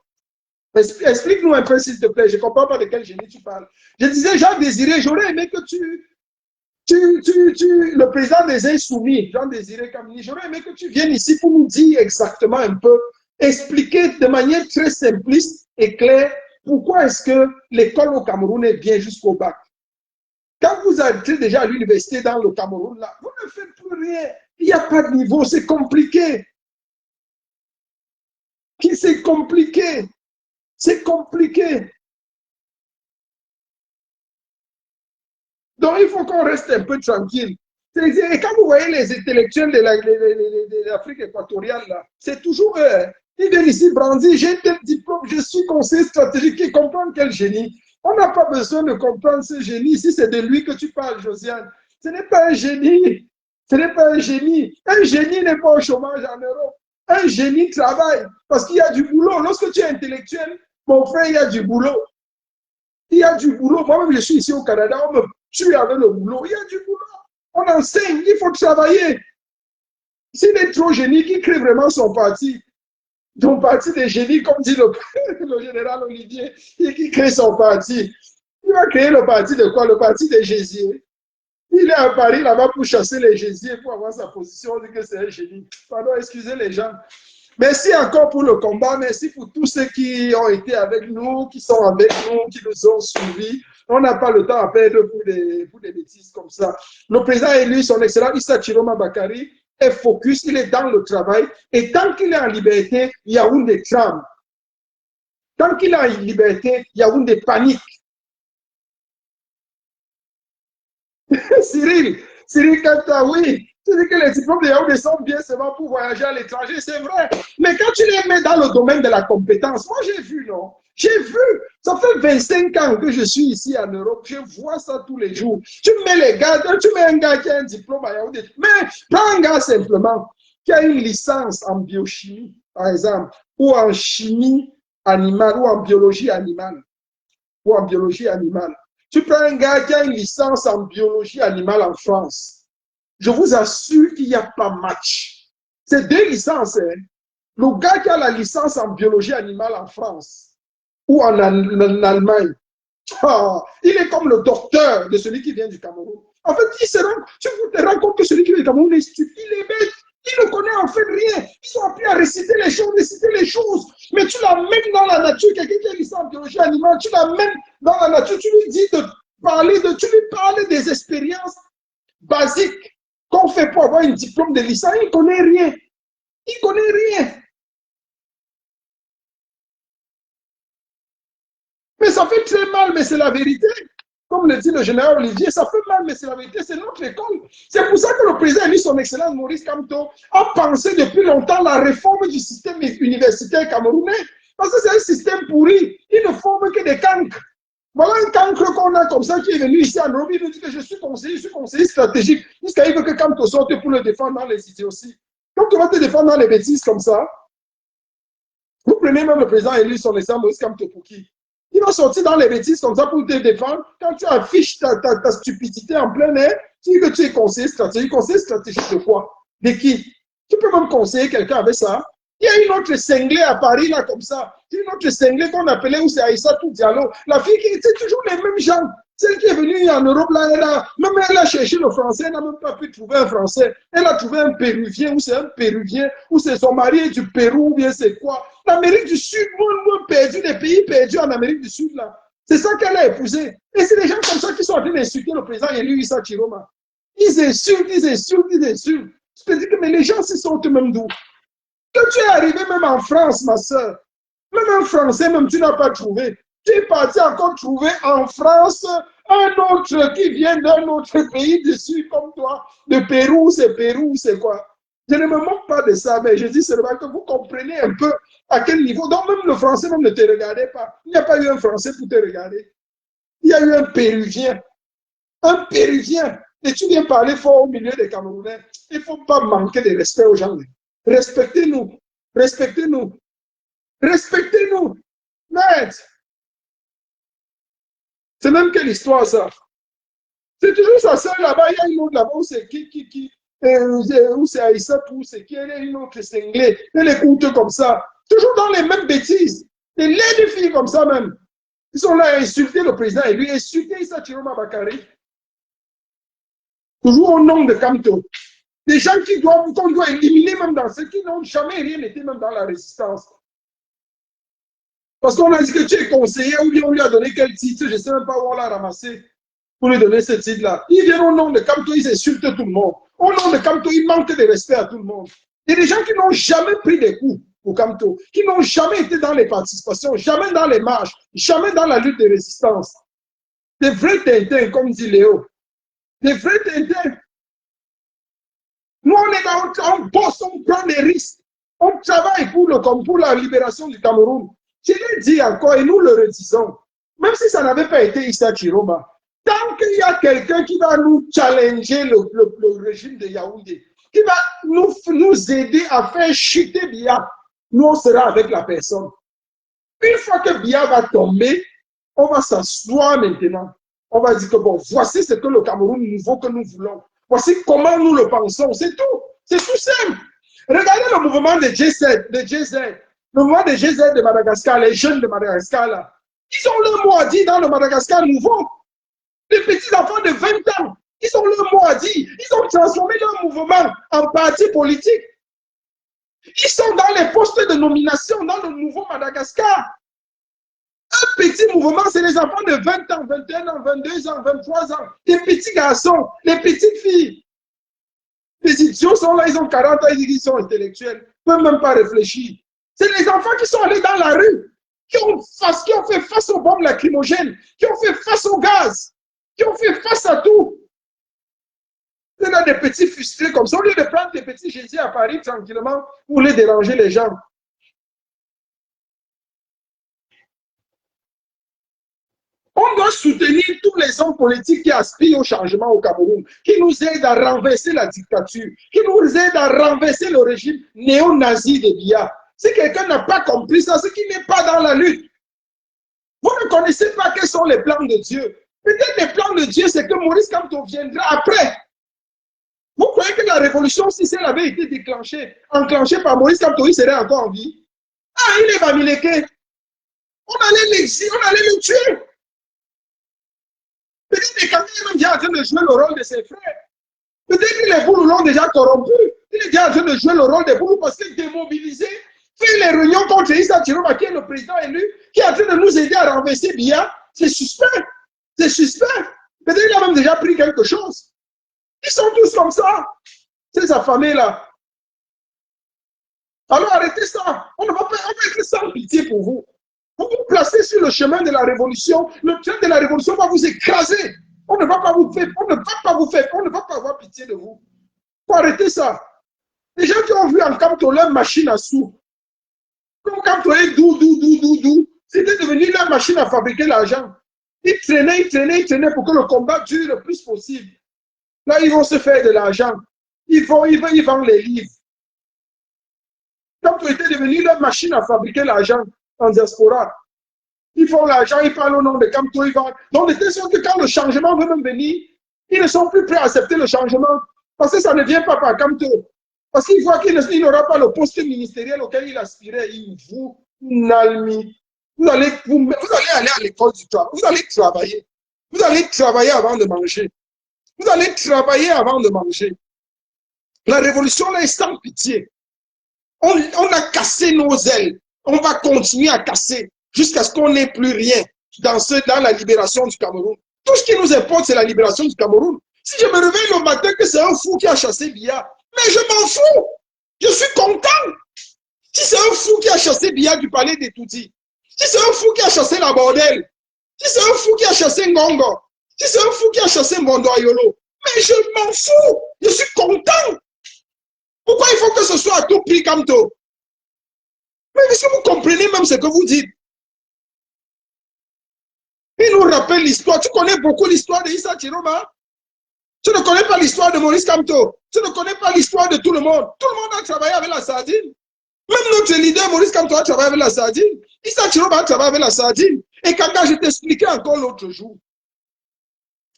Explique-nous un peu, s'il te plaît. Je ne comprends pas de quel génie tu parles. Je disais, Jean Désiré, j'aurais aimé que le président des Insoumis, Jean Désiré Kamini, j'aurais aimé que tu viennes ici pour nous dire exactement un peu, expliquer de manière très simpliste et claire pourquoi est-ce que l'école au Cameroun est bien jusqu'au bac. Quand vous êtes déjà à l'université dans le Cameroun, là, vous ne faites plus rien. Il n'y a pas de niveau, c'est compliqué. C'est compliqué. C'est compliqué. Donc, il faut qu'on reste un peu tranquille. Et quand vous voyez les intellectuels de l'Afrique équatoriale, là, c'est toujours eux. Ils viennent ici brandir, j'ai tel diplôme, je suis conseiller stratégique, ils comprennent quel génie. On n'a pas besoin de comprendre ce génie. Si c'est de lui que tu parles, Josiane, ce n'est pas un génie. Ce n'est pas un génie. Un génie n'est pas au chômage en Europe. Un génie travaille parce qu'il y a du boulot. Lorsque tu es intellectuel, mon frère, il y a du boulot. Il y a du boulot. Moi-même, je suis ici au Canada, on me tue avec le boulot. Il y a du boulot. On enseigne, il faut travailler. S'il est trop génie, qui crée vraiment son parti? Son parti des génies, comme dit le général Olivier, qui crée son parti. Il va créer le parti de quoi? Le parti des gésiers. Il est à Paris là-bas pour chasser les gésiers, pour avoir sa position, on dit que c'est un génie. Pardon, excusez les gens. Merci encore pour le combat. Merci pour tous ceux qui ont été avec nous, qui sont avec nous, qui nous ont suivis. On n'a pas le temps à perdre pour des bêtises comme ça. Le président élu, son excellent Issa Chiroma Bakari, est focus, il est dans le travail. Et tant qu'il est en liberté, Yaoundé tremble. Tant qu'il est en liberté, Yaoundé panique. Cyril Kanta, oui. Tu dis que les diplômes de Yaoundé sont bien seulement pour voyager à l'étranger, c'est vrai. Mais quand tu les mets dans le domaine de la compétence, moi j'ai vu, non? J'ai vu. Ça fait 25 ans que je suis ici en Europe. Je vois ça tous les jours. Tu mets les gars, tu mets un gars qui a un diplôme à Yaoundé. Mais prends un gars simplement qui a une licence en biochimie, par exemple, ou en chimie animale, ou en biologie animale, ou en biologie animale. Tu prends un gars qui a une licence en biologie animale en France. Je vous assure qu'il n'y a pas match. C'est deux licences. Hein. Le gars qui a la licence en biologie animale en France ou en Allemagne, il est comme le docteur de celui qui vient du Cameroun. En fait, tu te rends compte que celui qui vient du Cameroun est stupide, il est bête. Il ne connaît en fait rien. Ils ont appris à réciter les choses. Mais tu l'amènes dans la nature. Quelqu'un qui a une licence en biologie animale, tu l'amènes dans la nature. Tu lui dis tu lui parles des expériences basiques qu'on fait pour avoir un diplôme de licence. Il ne connaît rien. Il ne connaît rien. ça fait très mal, mais c'est la vérité. Comme le dit le général Olivier, ça fait mal, mais c'est la vérité, c'est notre école. C'est pour ça que le président élu, son excellence Maurice Kamto, a pensé depuis longtemps la réforme du système universitaire camerounais. Parce que c'est un système pourri. Il ne forme que des cancres. Voilà un cancre qu'on a comme ça qui est venu ici à Nairobi. Il nous dit que je suis conseiller stratégique. Jusqu'à il veut que Kamto sorte pour le défendre dans les idées aussi. Quand tu vas te défendre dans les bêtises comme ça, vous prenez même le président élu, son excellence Maurice Kamto pour qui? Il va sortir dans les bêtises comme ça pour te défendre. Quand tu affiches ta stupidité en plein air, tu dis que tu es conseiller stratégique. Conseiller stratégique de quoi? De qui? Tu peux même conseiller quelqu'un avec ça. Il y a une autre cinglée à Paris, là, comme ça. Une autre cinglée qu'on appelait, où c'est Aïssatou Diallo. La fille qui était toujours les mêmes gens. Celle qui est venue en Europe, là, même elle a cherché le français, elle n'a même pas pu trouver un français. Elle a trouvé un péruvien, ou c'est un péruvien, ou c'est son mari est du Pérou, ou bien c'est quoi. L'Amérique du Sud, moins perdu, les pays perdus en Amérique du Sud, là. C'est ça qu'elle a épousé. Et c'est des gens comme ça qui sont en train d'insulter le président élu Issa Chiroma. Ils insultent. Je te dis que mais les gens, se sont eux-mêmes d'où? Quand tu es arrivé même en France, ma soeur, même un Français, même tu n'as pas trouvé. Tu es parti encore trouver en France un autre qui vient d'un autre pays du Sud comme toi, de Pérou, c'est quoi? Je ne me moque pas de ça, mais je dis seulement que vous comprenez un peu à quel niveau. Donc même le Français même ne te regardait pas. Il n'y a pas eu un Français pour te regarder. Il y a eu un Péruvien. Un Péruvien. Et tu viens parler fort au milieu des Camerounais. Il ne faut pas manquer de respect aux gens. Respectez-nous. Respectez-nous. Respectez-nous. Net. C'est même quelle histoire, ça? C'est toujours sa sœur là-bas. Il y a une autre là-bas où c'est où c'est Aïssa, où c'est qui, elle est une autre cinglée. Elle écoute comme ça. Toujours dans les mêmes bêtises. Des laides filles comme ça même. Ils sont là à insulter le président et lui insulter Issa Chiroma Bakary. Toujours au nom de Kamto. Des gens qu'on doit éliminer même dans ceux qui n'ont jamais rien été même dans la résistance. Parce qu'on a dit que tu es conseiller ou bien on lui a donné quel titre, je ne sais même pas où on l'a ramassé pour lui donner ce titre-là. Ils viennent au nom de Kamto, ils insultent tout le monde. Au nom de Kamto, ils manquent de respect à tout le monde. Il y a des gens qui n'ont jamais pris des coups pour Kamto, qui n'ont jamais été dans les participations, jamais dans les marches, jamais dans la lutte de résistance. Des vrais Tintins, comme dit Léo. Des vrais Tintins. Nous, on est là, on bosse, on prend des risques. On travaille pour la libération du Cameroun. Je l'ai dit encore et nous le redisons. Même si ça n'avait pas été Issa Chiroma, tant qu'il y a quelqu'un qui va nous challenger le régime de Yaoundé, qui va nous aider à faire chuter Biya, nous on sera avec la personne. Une fois que Biya va tomber, on va s'asseoir maintenant. On va dire que bon, voici ce que le Cameroun nouveau que nous voulons. Voici comment nous le pensons. C'est tout. C'est tout simple. Regardez le mouvement de GZ. Le mouvement de GZ de Madagascar, les jeunes de Madagascar, là. Ils ont leur mot à dire dans le Madagascar nouveau. Les petits enfants de 20 ans, ils ont leur mot à dire. Ils ont transformé leur mouvement en parti politique. Ils sont dans les postes de nomination dans le nouveau Madagascar. Un petit mouvement, c'est les enfants de 20 ans, 21 ans, 22 ans, 23 ans. Les petits garçons, les petites filles. Les idiots sont là, ils ont 40 ans, ils sont intellectuels. Ils ne peuvent même pas réfléchir. C'est les enfants qui sont allés dans la rue, qui ont fait face aux bombes lacrymogènes, qui ont fait face au gaz, qui ont fait face à tout. Il y a des petits frustrés comme ça, au lieu de prendre des petits Jésus à Paris tranquillement pour les déranger les gens. On doit soutenir tous les hommes politiques qui aspirent au changement au Cameroun, qui nous aident à renverser la dictature, qui nous aident à renverser le régime néo-nazi de Biya. Si quelqu'un n'a pas compris ça, c'est qu'il n'est pas dans la lutte. Vous ne connaissez pas quels sont les plans de Dieu. Peut-être les plans de Dieu, c'est que Maurice Kamto viendra après. Vous croyez que la révolution, si elle avait été enclenchée par Maurice Kamto, il serait encore en vie? Ah, il est Bamileke. On allait l'exiler, on allait le tuer. Peut-être que Kamto est déjà en train de jouer le rôle de ses frères. Peut-être que les Boulous l'ont déjà corrompu. Il est déjà en train de jouer le rôle des Boulous parce qu'il est démobilisé. Fait les réunions contre Issa Chiroma, qui est le président élu, qui est en train de nous aider à renverser Biya. C'est suspect. C'est suspect. Peut-être qu'il a même déjà pris quelque chose. Ils sont tous comme ça. Ces affamés-là. Alors arrêtez ça. On va être sans pitié pour vous. Vous vous placez sur le chemin de la révolution. Le train de la révolution va vous écraser. On ne va pas vous faire, on ne va pas avoir pitié de vous. Il faut arrêter ça. Les gens qui ont vu en Kamto leur machine à sous, comme Kamto est doux, c'était devenu leur machine à fabriquer l'argent. Ils traînaient pour que le combat dure le plus possible. Là, ils vont se faire de l'argent. Ils vendent les livres. Kamto était devenu leur machine à fabriquer l'argent en diaspora. Ils font l'argent, ils parlent au nom de Kamto, ils vendent. Donc, de telle sorte que quand le changement veut même venir, ils ne sont plus prêts à accepter le changement. Parce que ça ne vient pas par Kamto. Parce qu'il voit qu'il n'aura pas le poste ministériel auquel il aspirait. Il vous nalmi. Vous allez aller à l'école du travail. Vous allez travailler. Vous allez travailler avant de manger. Vous allez travailler avant de manger. La révolution là est sans pitié. On a cassé nos ailes. On va continuer à casser jusqu'à ce qu'on n'ait plus rien dans la libération du Cameroun. Tout ce qui nous importe, c'est la libération du Cameroun. Si je me réveille le matin que c'est un fou qui a chassé Biya, mais je m'en fous. Je suis content. Si c'est un fou qui a chassé Biya du palais des Tutsis, si c'est un fou qui a chassé la bordel, si c'est un fou qui a chassé Ngongo, si c'est un fou qui a chassé Mondo Ayolo, mais je m'en fous. Je suis content. Pourquoi il faut que ce soit à tout prix, Kamto? Mais est-ce que vous comprenez même ce que vous dites? Il nous rappelle l'histoire. Tu connais beaucoup l'histoire de Issa Chiroma? Tu ne connais pas l'histoire de Maurice Kamto. Tu ne connais pas l'histoire de tout le monde. Tout le monde a travaillé avec la sardine. Même notre leader, Maurice Kamto, a travaillé avec la sardine. Issa Chiroma a travaillé avec la sardine. Et quand je t'expliquais encore l'autre jour,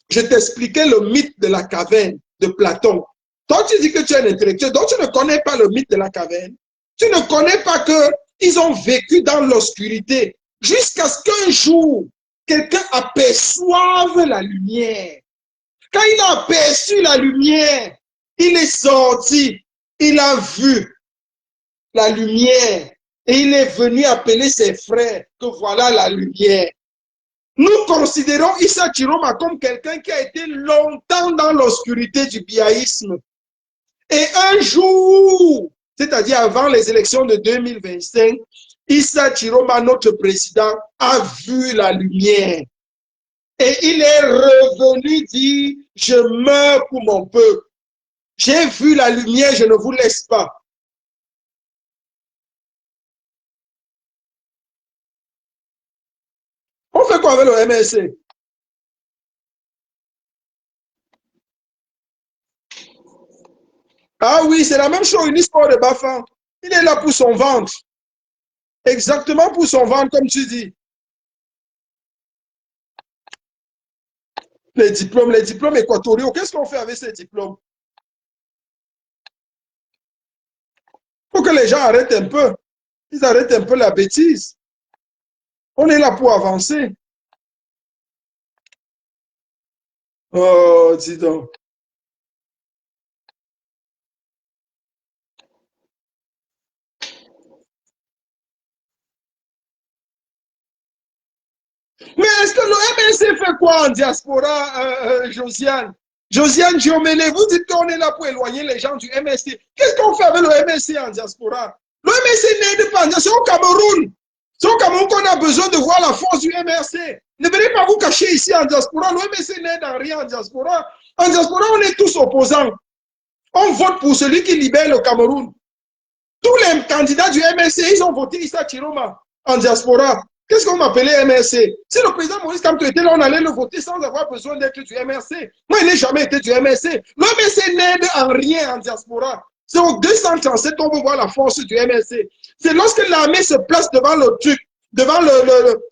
je t'expliquais le mythe de la caverne de Platon. Toi, tu dis que tu es un intellectuel, donc tu ne connais pas le mythe de la caverne. Tu ne connais pas qu'ils ont vécu dans l'obscurité jusqu'à ce qu'un jour, quelqu'un aperçoive la lumière. Quand il a aperçu la lumière, il est sorti, il a vu la lumière et il est venu appeler ses frères que voilà la lumière. Nous considérons Issa Chiroma comme quelqu'un qui a été longtemps dans l'obscurité du biaïsme. Et un jour, c'est-à-dire avant les élections de 2025, Issa Chiroma, notre président, a vu la lumière. Et il est revenu dire, je meurs pour mon peuple. J'ai vu la lumière, je ne vous laisse pas. On fait quoi avec le MSC? Ah oui, c'est la même chose, une histoire de Bafan. Il est là pour son ventre. Exactement pour son ventre, comme tu dis. Les diplômes équatoriaux, qu'est-ce qu'on fait avec ces diplômes? Il faut que les gens arrêtent un peu. Ils arrêtent un peu la bêtise. On est là pour avancer. Oh, dis donc. Mais est-ce que le MSC fait quoi en diaspora, Josiane? Josiane Diomélé, vous dites qu'on est là pour éloigner les gens du MSC. Qu'est-ce qu'on fait avec le MSC en diaspora? Le MSC n'aide pas, c'est au Cameroun. C'est au Cameroun qu'on a besoin de voir la force du MRC. Ne venez pas vous cacher ici en diaspora. Le MRC n'aide en rien en diaspora. En diaspora, on est tous opposants. On vote pour celui qui libère le Cameroun. Tous les candidats du MRC, ils ont voté Issa Chiroma en diaspora. Qu'est-ce qu'on m'appelait MRC? Si le président Maurice Kamto était là, on allait le voter sans avoir besoin d'être du MRC. Moi, il n'a jamais été du MRC. Le MRC n'aide en rien en diaspora. C'est au 237 qu'on veut voir la force du MRC. C'est lorsque l'armée se place devant le truc, devant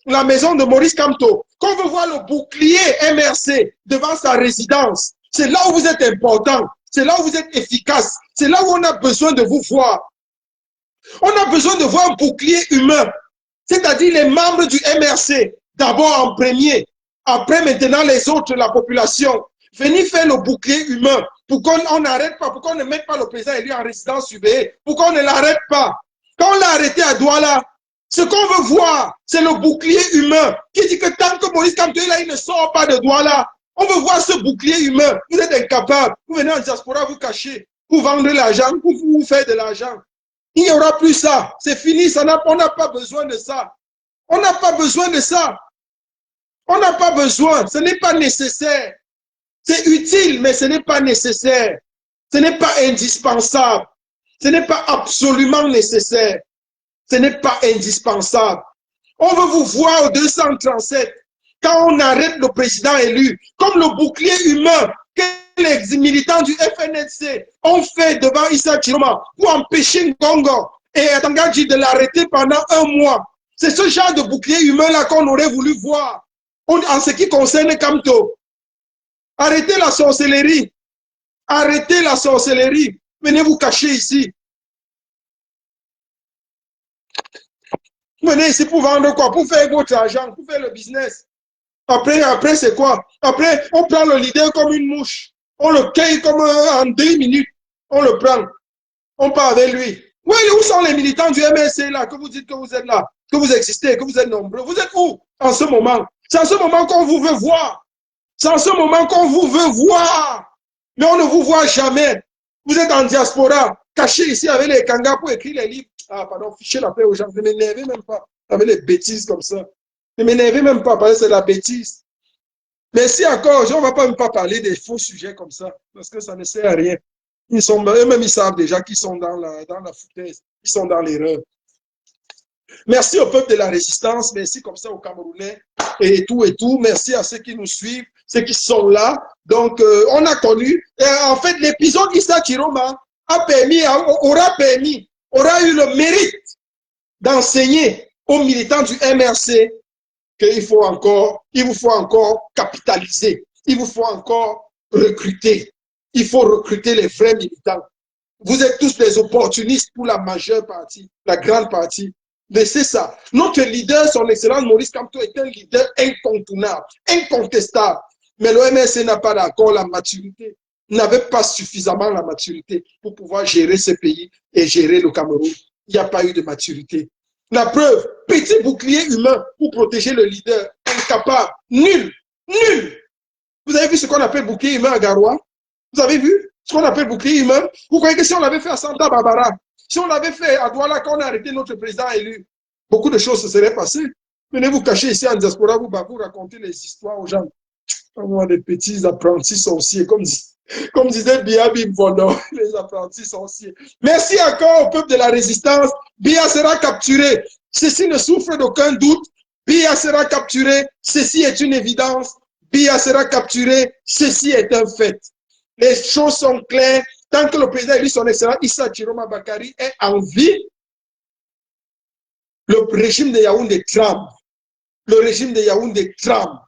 la maison de Maurice Kamto, qu'on veut voir le bouclier MRC devant sa résidence. C'est là où vous êtes important. C'est là où vous êtes efficace. C'est là où on a besoin de vous voir. On a besoin de voir un bouclier humain, c'est-à-dire les membres du MRC, d'abord en premier, après maintenant les autres, la population. Venir faire le bouclier humain pour qu'on n'arrête pas, pour qu'on ne mette pas le président élu en résidence surveillée, pour qu'on ne l'arrête pas. Quand on l'a arrêté à Douala, ce qu'on veut voir, c'est le bouclier humain qui dit que tant que Maurice Kamto est là, il ne sort pas de Douala. On veut voir ce bouclier humain. Vous êtes incapable. Vous venez en diaspora vous cacher, pour vendre l'argent, pour vous faire de l'argent. Il n'y aura plus ça. C'est fini. On n'a pas besoin de ça. On n'a pas besoin de ça. On n'a pas besoin. Ce n'est pas nécessaire. C'est utile, mais ce n'est pas nécessaire. Ce n'est pas indispensable. Ce n'est pas absolument nécessaire. Ce n'est pas indispensable. On veut vous voir au 237 quand on arrête le président élu, comme le bouclier humain que les militants du FNLC ont fait devant Issa Chiroma pour empêcher Ngongo et Atangadji de l'arrêter pendant 1 mois. C'est ce genre de bouclier humain-là qu'on aurait voulu voir en ce qui concerne Kamto. Arrêtez la sorcellerie. Arrêtez la sorcellerie. Venez vous cacher ici. Venez ici pour vendre quoi? Pour faire votre argent, pour faire le business. Après c'est quoi? Après, on prend le leader comme une mouche. On le cueille comme en 2 minutes. On le prend. On part avec lui. Oui, où sont les militants du MSC là, que vous dites que vous êtes là, que vous existez, que vous êtes nombreux? Vous êtes où en ce moment? C'est en ce moment qu'on vous veut voir. C'est en ce moment qu'on vous veut voir. Mais on ne vous voit jamais. Vous êtes en diaspora, caché ici avec les kangas pour écrire les livres. Ah, pardon, fichez la paix aux gens. Ne m'énervez même pas avec les bêtises comme ça. Ne m'énervez même pas parce que c'est la bêtise. Mais si encore, on ne va pas même pas parler des faux sujets comme ça, parce que ça ne sert à rien. Eux-mêmes, ils savent déjà qu'ils sont dans la foutaise, ils sont dans l'erreur. Merci au peuple de la résistance, merci comme ça aux Camerounais et tout. Merci à ceux qui nous suivent, ceux qui sont là. Donc, on a connu, en fait, l'épisode Issa Chiroma aura eu le mérite d'enseigner aux militants du MRC qu'il vous faut encore capitaliser, il vous faut encore recruter. Il faut recruter les vrais militants. Vous êtes tous des opportunistes pour la majeure partie, la grande partie. Laissez ça. Notre leader, son excellence Maurice Kamto, est un leader incontournable, incontestable. Mais le MSC n'a pas d'accord la maturité, n'avait pas suffisamment la maturité pour pouvoir gérer ce pays et gérer le Cameroun. Il n'y a pas eu de maturité. La preuve, petit bouclier humain pour protéger le leader, incapable, nul. Vous avez vu ce qu'on appelle bouclier humain à Garoua? Vous avez vu ce qu'on appelle bouclier humain? Vous croyez que si on l'avait fait à Santa Barbara, si on l'avait fait à Douala quand on a arrêté notre président élu, beaucoup de choses se seraient passées. Venez vous cacher ici en diaspora, vous raconter les histoires aux gens. Comme des petits apprentis sorciers, comme disait Bia Bimbono, les apprentis sorciers. Merci encore au peuple de la résistance. Bia sera capturé. Ceci ne souffre d'aucun doute. Bia sera capturé. Ceci est une évidence. Bia sera capturé. Ceci est un fait. Les choses sont claires. Tant que le président élu son excellence Issa Chiroma Bakari est en vie, le régime de Yaoundé tremble. Le régime de Yaoundé tremble.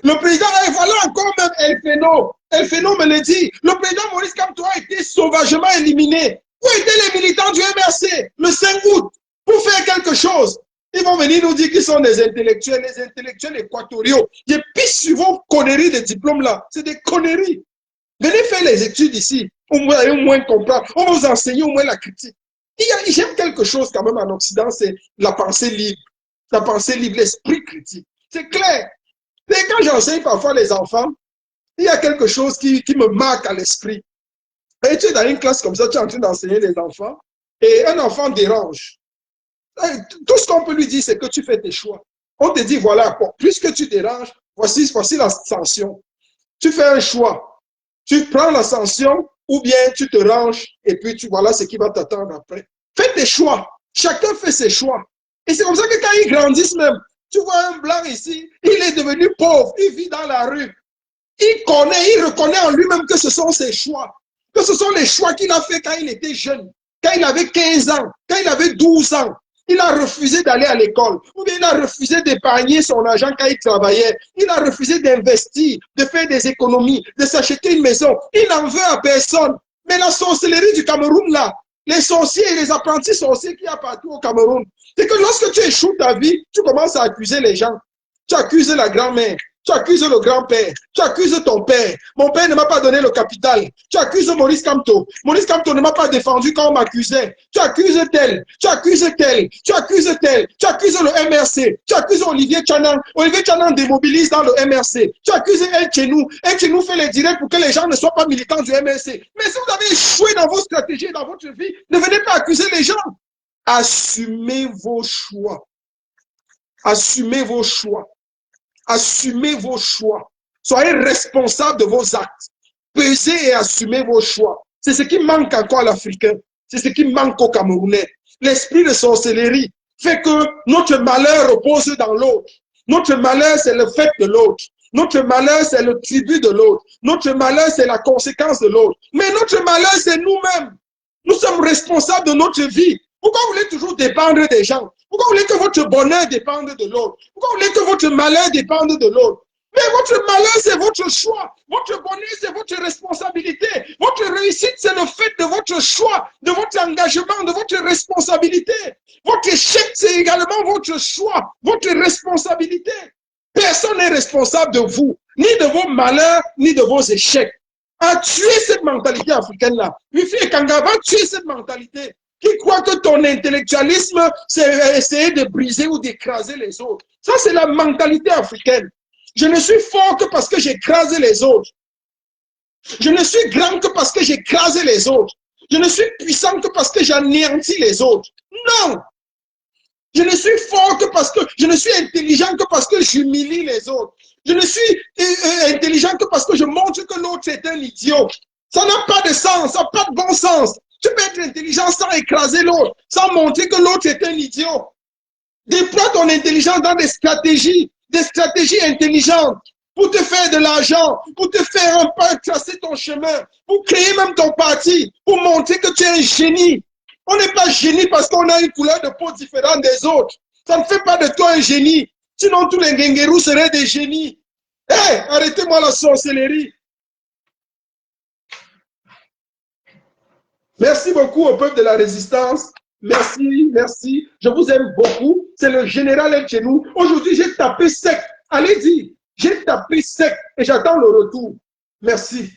Le président, et voilà encore même El Feno me le dit, le président Maurice Kamto a été sauvagement éliminé. Où étaient les militants du MRC le 5 août pour faire quelque chose? Ils vont venir nous dire qu'ils sont des intellectuels, les intellectuels équatoriaux. Je pisse sur vos conneries de diplômes là. C'est des conneries. Venez faire les études ici. Au moins comprendre. On va vous enseigner au moins la critique. J'aime quelque chose quand même en Occident, c'est la pensée libre. La pensée libre, l'esprit critique. C'est clair. Et quand j'enseigne parfois les enfants, il y a quelque chose qui me marque à l'esprit. Et tu es dans une classe comme ça, tu es en train d'enseigner les enfants, et un enfant dérange. Tout ce qu'on peut lui dire, c'est que tu fais tes choix. On te dit, voilà, bon, puisque tu déranges, voici la sanction. Tu fais un choix. Tu prends la sanction, ou bien tu te ranges, et puis voilà ce qui va t'attendre après. Fais tes choix. Chacun fait ses choix. Et c'est comme ça que quand ils grandissent même, tu vois un blanc ici, il est devenu pauvre, il vit dans la rue. Il reconnaît en lui-même que ce sont ses choix. Que ce sont les choix qu'il a fait quand il était jeune, quand il avait 15 ans, quand il avait 12 ans. Il a refusé d'aller à l'école, ou bien il a refusé d'épargner son argent quand il travaillait. Il a refusé d'investir, de faire des économies, de s'acheter une maison. Il n'en veut à personne. Mais la sorcellerie du Cameroun, là, les sorciers et les apprentis sorciers qu'il y a partout au Cameroun, c'est que lorsque tu échoues ta vie, tu commences à accuser les gens. Tu accuses la grand-mère, tu accuses le grand-père, tu accuses ton père. Mon père ne m'a pas donné le capital. Tu accuses Maurice Kamto. Maurice Kamto ne m'a pas défendu quand on m'accusait. Tu accuses tel, tu accuses tel, tu accuses tel, tu accuses le MRC, tu accuses Olivier Tchanan. Olivier Tchanan démobilise dans le MRC. Tu accuses El Tchenou. El Tchenou fait les directs pour que les gens ne soient pas militants du MRC. Mais si vous avez échoué dans vos stratégies, dans votre vie, ne venez pas accuser les gens. Assumez vos choix. Assumez vos choix. Assumez vos choix. Soyez responsables de vos actes. Pesez et assumez vos choix. C'est ce qui manque encore à l'Africain. C'est ce qui manque aux Camerounais. L'esprit de sorcellerie fait que notre malheur repose dans l'autre. Notre malheur, c'est le fait de l'autre. Notre malheur, c'est le tribut de l'autre. Notre malheur, c'est la conséquence de l'autre. Mais notre malheur, c'est nous-mêmes. Nous sommes responsables de notre vie. Pourquoi vous voulez toujours dépendre des gens? Pourquoi vous voulez que votre bonheur dépende de l'autre? Pourquoi vous voulez que votre malheur dépende de l'autre? Mais votre malheur, c'est votre choix. Votre bonheur, c'est votre responsabilité. Votre réussite, c'est le fait de votre choix, de votre engagement, de votre responsabilité. Votre échec, c'est également votre choix, votre responsabilité. Personne n'est responsable de vous, ni de vos malheurs, ni de vos échecs. À tuer cette mentalité africaine-là. Wifi Kanga va tuer cette mentalité. Qui croit que ton intellectualisme, c'est essayer de briser ou d'écraser les autres. Ça, c'est la mentalité africaine. Je ne suis fort que parce que j'ai écrasé les autres. Je ne suis grand que parce que j'ai écrasé les autres. Je ne suis puissant que parce que j'anéantis les autres. Non! Je ne suis fort que parce que je ne suis intelligent que parce que j'humilie les autres. Je ne suis intelligent que parce que je montre que l'autre est un idiot. Ça n'a pas de sens, ça n'a pas de bon sens. Tu peux être intelligent sans écraser l'autre, sans montrer que l'autre est un idiot. Déploie ton intelligence dans des stratégies intelligentes pour te faire de l'argent, pour te faire un pas, tracer ton chemin, pour créer même ton parti, pour montrer que tu es un génie. On n'est pas génie parce qu'on a une couleur de peau différente des autres. Ça ne fait pas de toi un génie. Sinon, tous les Ngengerous seraient des génies. Hé, arrêtez-moi la sorcellerie. Merci beaucoup au peuple de la résistance. Merci, merci. Je vous aime beaucoup. C'est le général chez nous. Aujourd'hui, j'ai tapé sec. Allez-y, j'ai tapé sec et j'attends le retour. Merci.